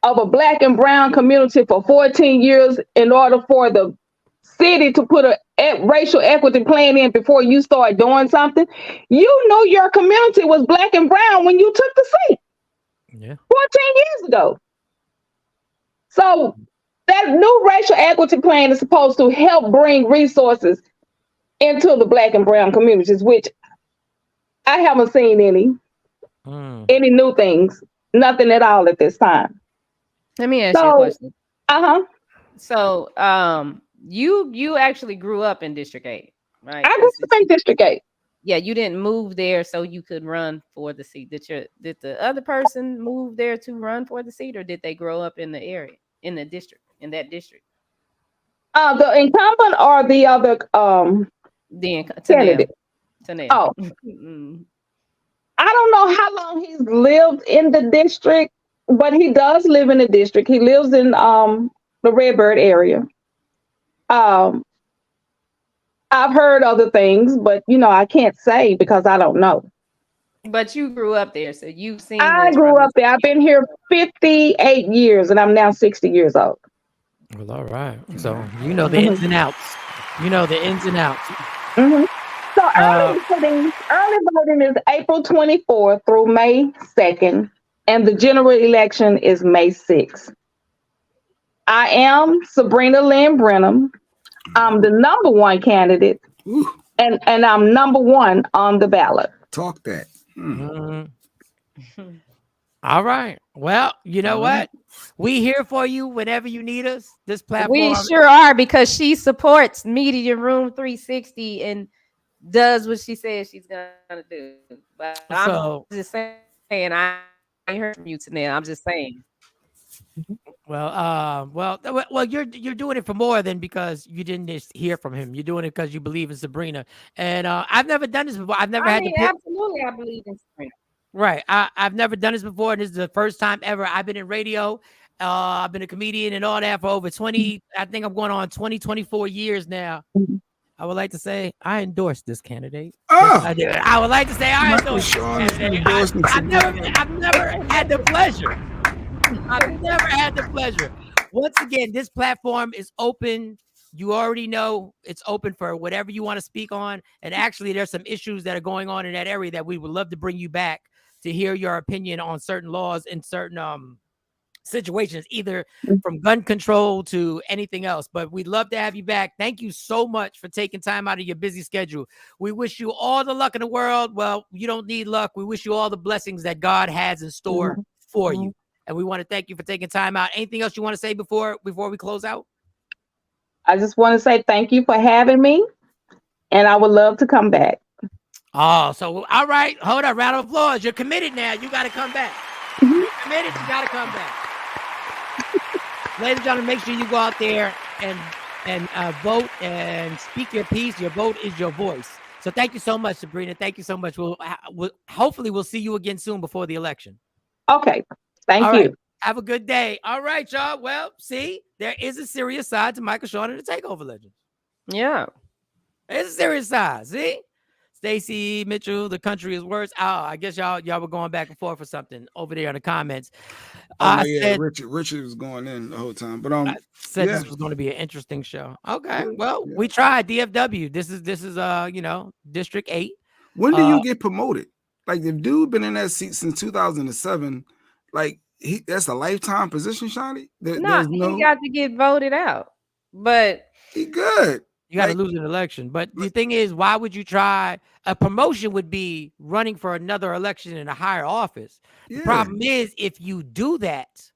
of a Black and brown community for 14 years in order for the city to put a racial equity plan in before you start doing something. You knew your community was Black and brown when you took the seat 14 years ago. So that new racial equity plan is supposed to help bring resources into the Black and brown communities, which I haven't seen any new things, nothing at all at this time. Let me ask you a question. So, you actually grew up in District 8, right? I grew up in District 8. Yeah, you didn't move there so you could run for the seat. Did the other person move there to run for the seat, or did they grow up in the area, in that district? The incumbent or the other candidate? Oh, I don't know how long he's lived in the district, but he does live in the district. He lives in the Redbird area. I've heard other things, but I can't say because I don't know. But you grew up there, so you've seen. I grew up there. I've been here 58 years, and I'm now 60 years old. Well, all right. So you know the ins and outs. You know the ins and outs. Mm-hmm. So early voting is April 24th through May 2nd, and the general election is May 6th. I am Subrina Lynn Brenham. I'm the number one candidate, and I'm number one on the ballot. Talk that. All right. Well, you know what? We here for you whenever you need us. This platform. We sure are, because she supports Media Room 360 and does what she says she's gonna do. But I'm just saying, I ain't heard from you today. I'm just saying. Well, you're doing it for more than because you didn't just hear from him. You're doing it because you believe in Subrina. And I've never done this before. I've never had to. Absolutely, I believe in Subrina. Right. I've never done this before, and this is the first time ever. I've been in radio. I've been a comedian and all that for over 20. I think I'm going on 24 years now. I would like to say I endorse this candidate. Oh, I do. I would like to say I endorse this candidate. I've never had the pleasure. I've never had the pleasure. Once again, this platform is open. You already know it's open for whatever you want to speak on. And actually, there's some issues that are going on in that area that we would love to bring you back to hear your opinion on certain laws and certain situations, either from gun control to anything else. But we'd love to have you back. Thank you so much for taking time out of your busy schedule. We wish you all the luck in the world. Well, you don't need luck. We wish you all the blessings that God has in store for you. And we want to thank you for taking time out. Anything else you want to say before we close out? I just want to say thank you for having me, and I would love to come back. Oh, so all right. Hold on. Round of applause. You're committed now. You got to come back. You're committed. You got to come back. Ladies and gentlemen, make sure you go out there and vote and speak your piece. Your vote is your voice. So thank you so much, Subrina. Thank you so much. We'll hopefully we'll see you again soon before the election. Okay. Thank you. Right. Have a good day. All right, y'all. Well, see, there is a serious side to Michael Shawn and the Takeover Legends. Yeah. There's a serious side. See? Stacy Mitchell, the country is worse. Oh, I guess y'all were going back and forth for something over there in the comments. Richard was going in the whole time. But I said this was going to be an interesting show. Okay. Well, we tried DFW. This is District 8. When do you get promoted? Like, the dude been in that seat since 2007. Like, that's a lifetime position, Shawty? He got to get voted out. But he good. You got to lose an election. But the thing is, why would you try? A promotion would be running for another election in a higher office. Yeah. The problem is, if you do that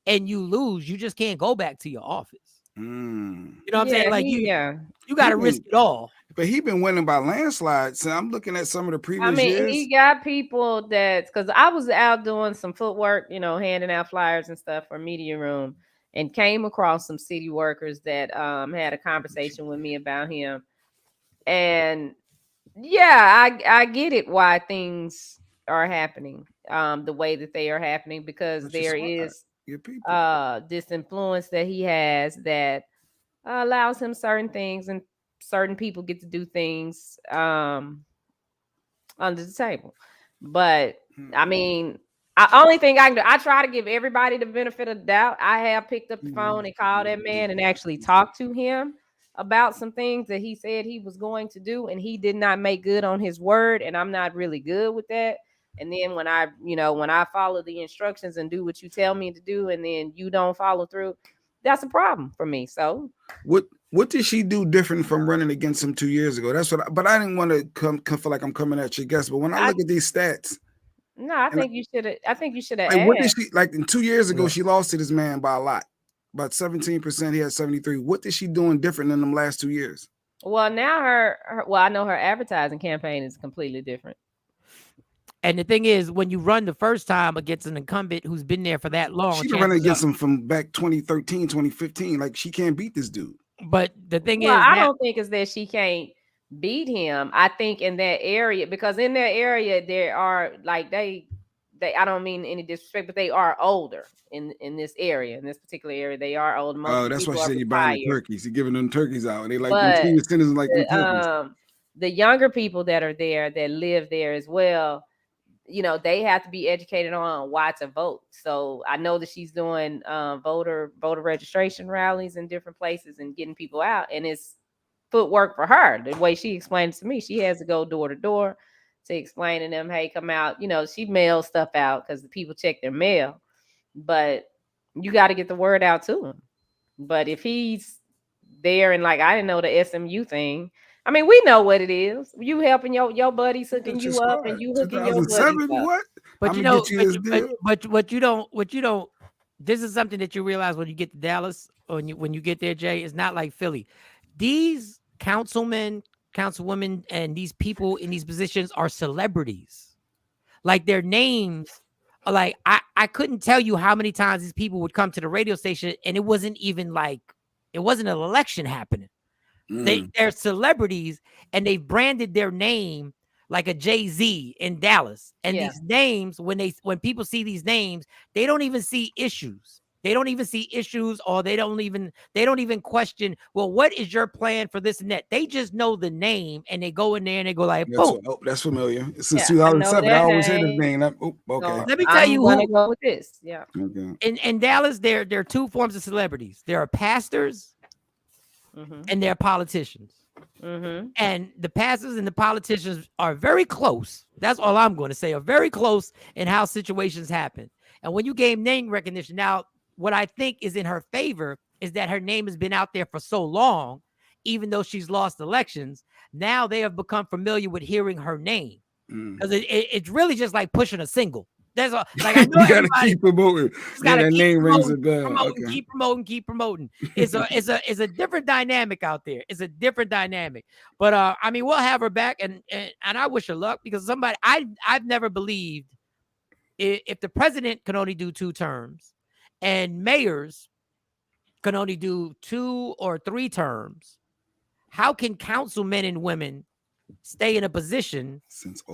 and you lose, you just can't go back to your office. Mm. You know what I'm saying? Like you got to risk it all. But he been winning by landslides. So I'm looking at some of the previous I mean, years. he got people because I was out doing some footwork, handing out flyers and stuff for Media Room, and came across some city workers that had a conversation with me about him. And I get it why things are happening the way that they are happening, because there is this influence that he has that allows him certain things, and certain people get to do things under the table. But I mean, only thing I try to give everybody the benefit of the doubt. I have picked up the phone and called that man and actually talked to him about some things that he said he was going to do, and he did not make good on his word, and I'm not really good with that. And then when I follow the instructions and do what you tell me to do, and then you don't follow through, that's a problem for me. So what did she do different from running against him 2 years ago? That's what. But I didn't want to come feel like I'm coming at your guess. But when I look at these stats, no, I think you should have. Like, what did she like? In 2 years ago, she lost to this man by a lot, about 17%. He had 73. What is she doing different in them last 2 years? Well, now I know her advertising campaign is completely different. And the thing is, when you run the first time against an incumbent who's been there for that long, She's been running against him from back 2013, 2015. Like, she can't beat this dude. But the thing is, I don't think it's that she can't beat him. I think in that area, because in that area there are like they I don't mean any disrespect, but they are older in this area, in this particular area. They are older. Oh, that's why she said you're buying the turkeys. You're giving them turkeys out, and they like them senior citizens like them turkeys. The younger people that are there that live there as well, they have to be educated on why to vote. So I know that she's doing voter registration rallies in different places and getting people out, and it's footwork for her. The way she explained it to me, she has to go door to door to explain to them, hey, come out. She mails stuff out because the people check their mail, but you got to get the word out to him. But if he's there and like, I didn't know the SMU thing. I mean, we know what it is. You helping your buddies, hooking you up, and you hooking your buddies up. What? But what you don't. This is something that you realize when you get to Dallas, or when you get there, Jay. It's not like Philly. These councilmen, councilwomen, and these people in these positions are celebrities. Like, their names are like, I couldn't tell you how many times these people would come to the radio station, and it wasn't even like, it wasn't an election happening. They're celebrities, and they've branded their name like a Jay-Z in Dallas. And these names, when people see these names, they don't even see issues. They don't even see issues, or they don't even question, well, what is your plan for this and that? They just know the name, and they go in there and they go like, boom. That's familiar. Since 2007, I always hear this name. Okay. So let me tell you who go with this. Yeah. Okay. In Dallas, there are two forms of celebrities. There are pastors and there are politicians. And the pastors and the politicians are very close. That's all I'm going to say. Are very close in how situations happen. And when you gain name recognition, now what I think is in her favor is that her name has been out there for so long, even though she's lost elections. Now they have become familiar with hearing her name, because it's really just like pushing a single. That's all. Like, I know you gotta keep promoting. That name rings a bell. Keep promoting. It's a different dynamic out there. It's a different dynamic. But I mean, we'll have her back, and I wish her luck, because I've never believed if the president can only do 2 terms, and mayors can only do 2 or 3 terms, how can councilmen and women stay in a position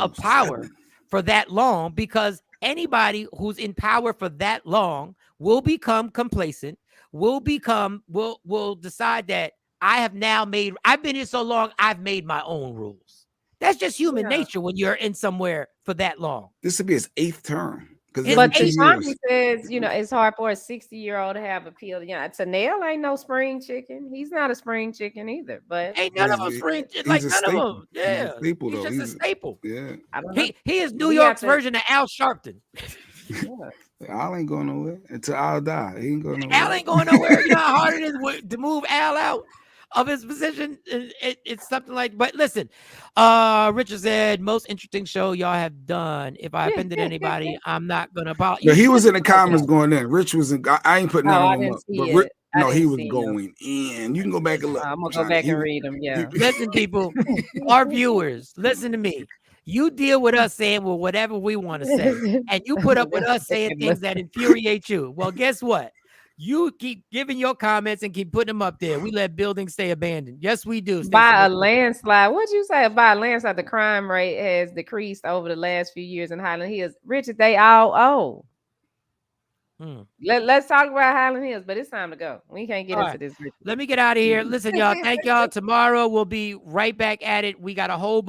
of power for that long? Because anybody who's in power for that long will become complacent, will decide that I've been here so long, I've made my own rules. That's just human nature when you're in somewhere for that long. This would be his 8th term. But Tommy says, it's hard for a 60-year-old to have appeal. Tanel ain't no spring chicken. He's not a spring chicken either. But ain't none of them spring chicken. Like, none of them. Yeah. He's just a staple. Yeah. He is New York's version of Al Sharpton. Al ain't going nowhere until Al die. He ain't going nowhere. Al ain't going nowhere. You know how hard it is to move Al out of his position? It's something like, but listen, Richard said, most interesting show y'all have done. If I offended anybody, I'm not gonna apologize. Yeah, he was in the comments going in. Rich was in, I ain't putting that on him. No, he didn't was see him. going in. You can go back and look. I'm gonna go back and read them. Yeah. Listen, people, our viewers, listen to me. You deal with us saying, well, whatever we want to say. And you put up with us saying things that infuriate you. Well, guess what? You keep giving your comments and keep putting them up there. We let buildings stay abandoned. Yes, we do. By a landslide. What'd you say? By a landslide, the crime rate has decreased over the last few years in Highland Hills. Richard, they all owe. Let's talk about Highland Hills, but it's time to go. We can't get into this. Let me get out of here. Listen, y'all. Thank y'all. Tomorrow we'll be right back at it. We got a whole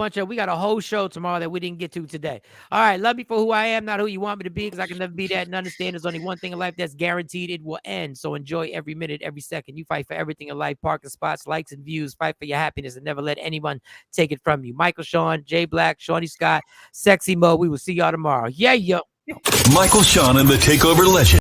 show tomorrow that we didn't get to today. All right. Love me for who I am, not who you want me to be, because I can never be that and understand there's only one thing in life that's guaranteed. It will end. So enjoy every minute, every second. You fight for everything in life, parking spots, likes and views. Fight for your happiness and never let anyone take it from you. Michael Shawn, Jay Black, Shawnee Scott, Sexy Mo. We will see y'all tomorrow. Yeah, yo. Michael Shawn and the Takeover Legend.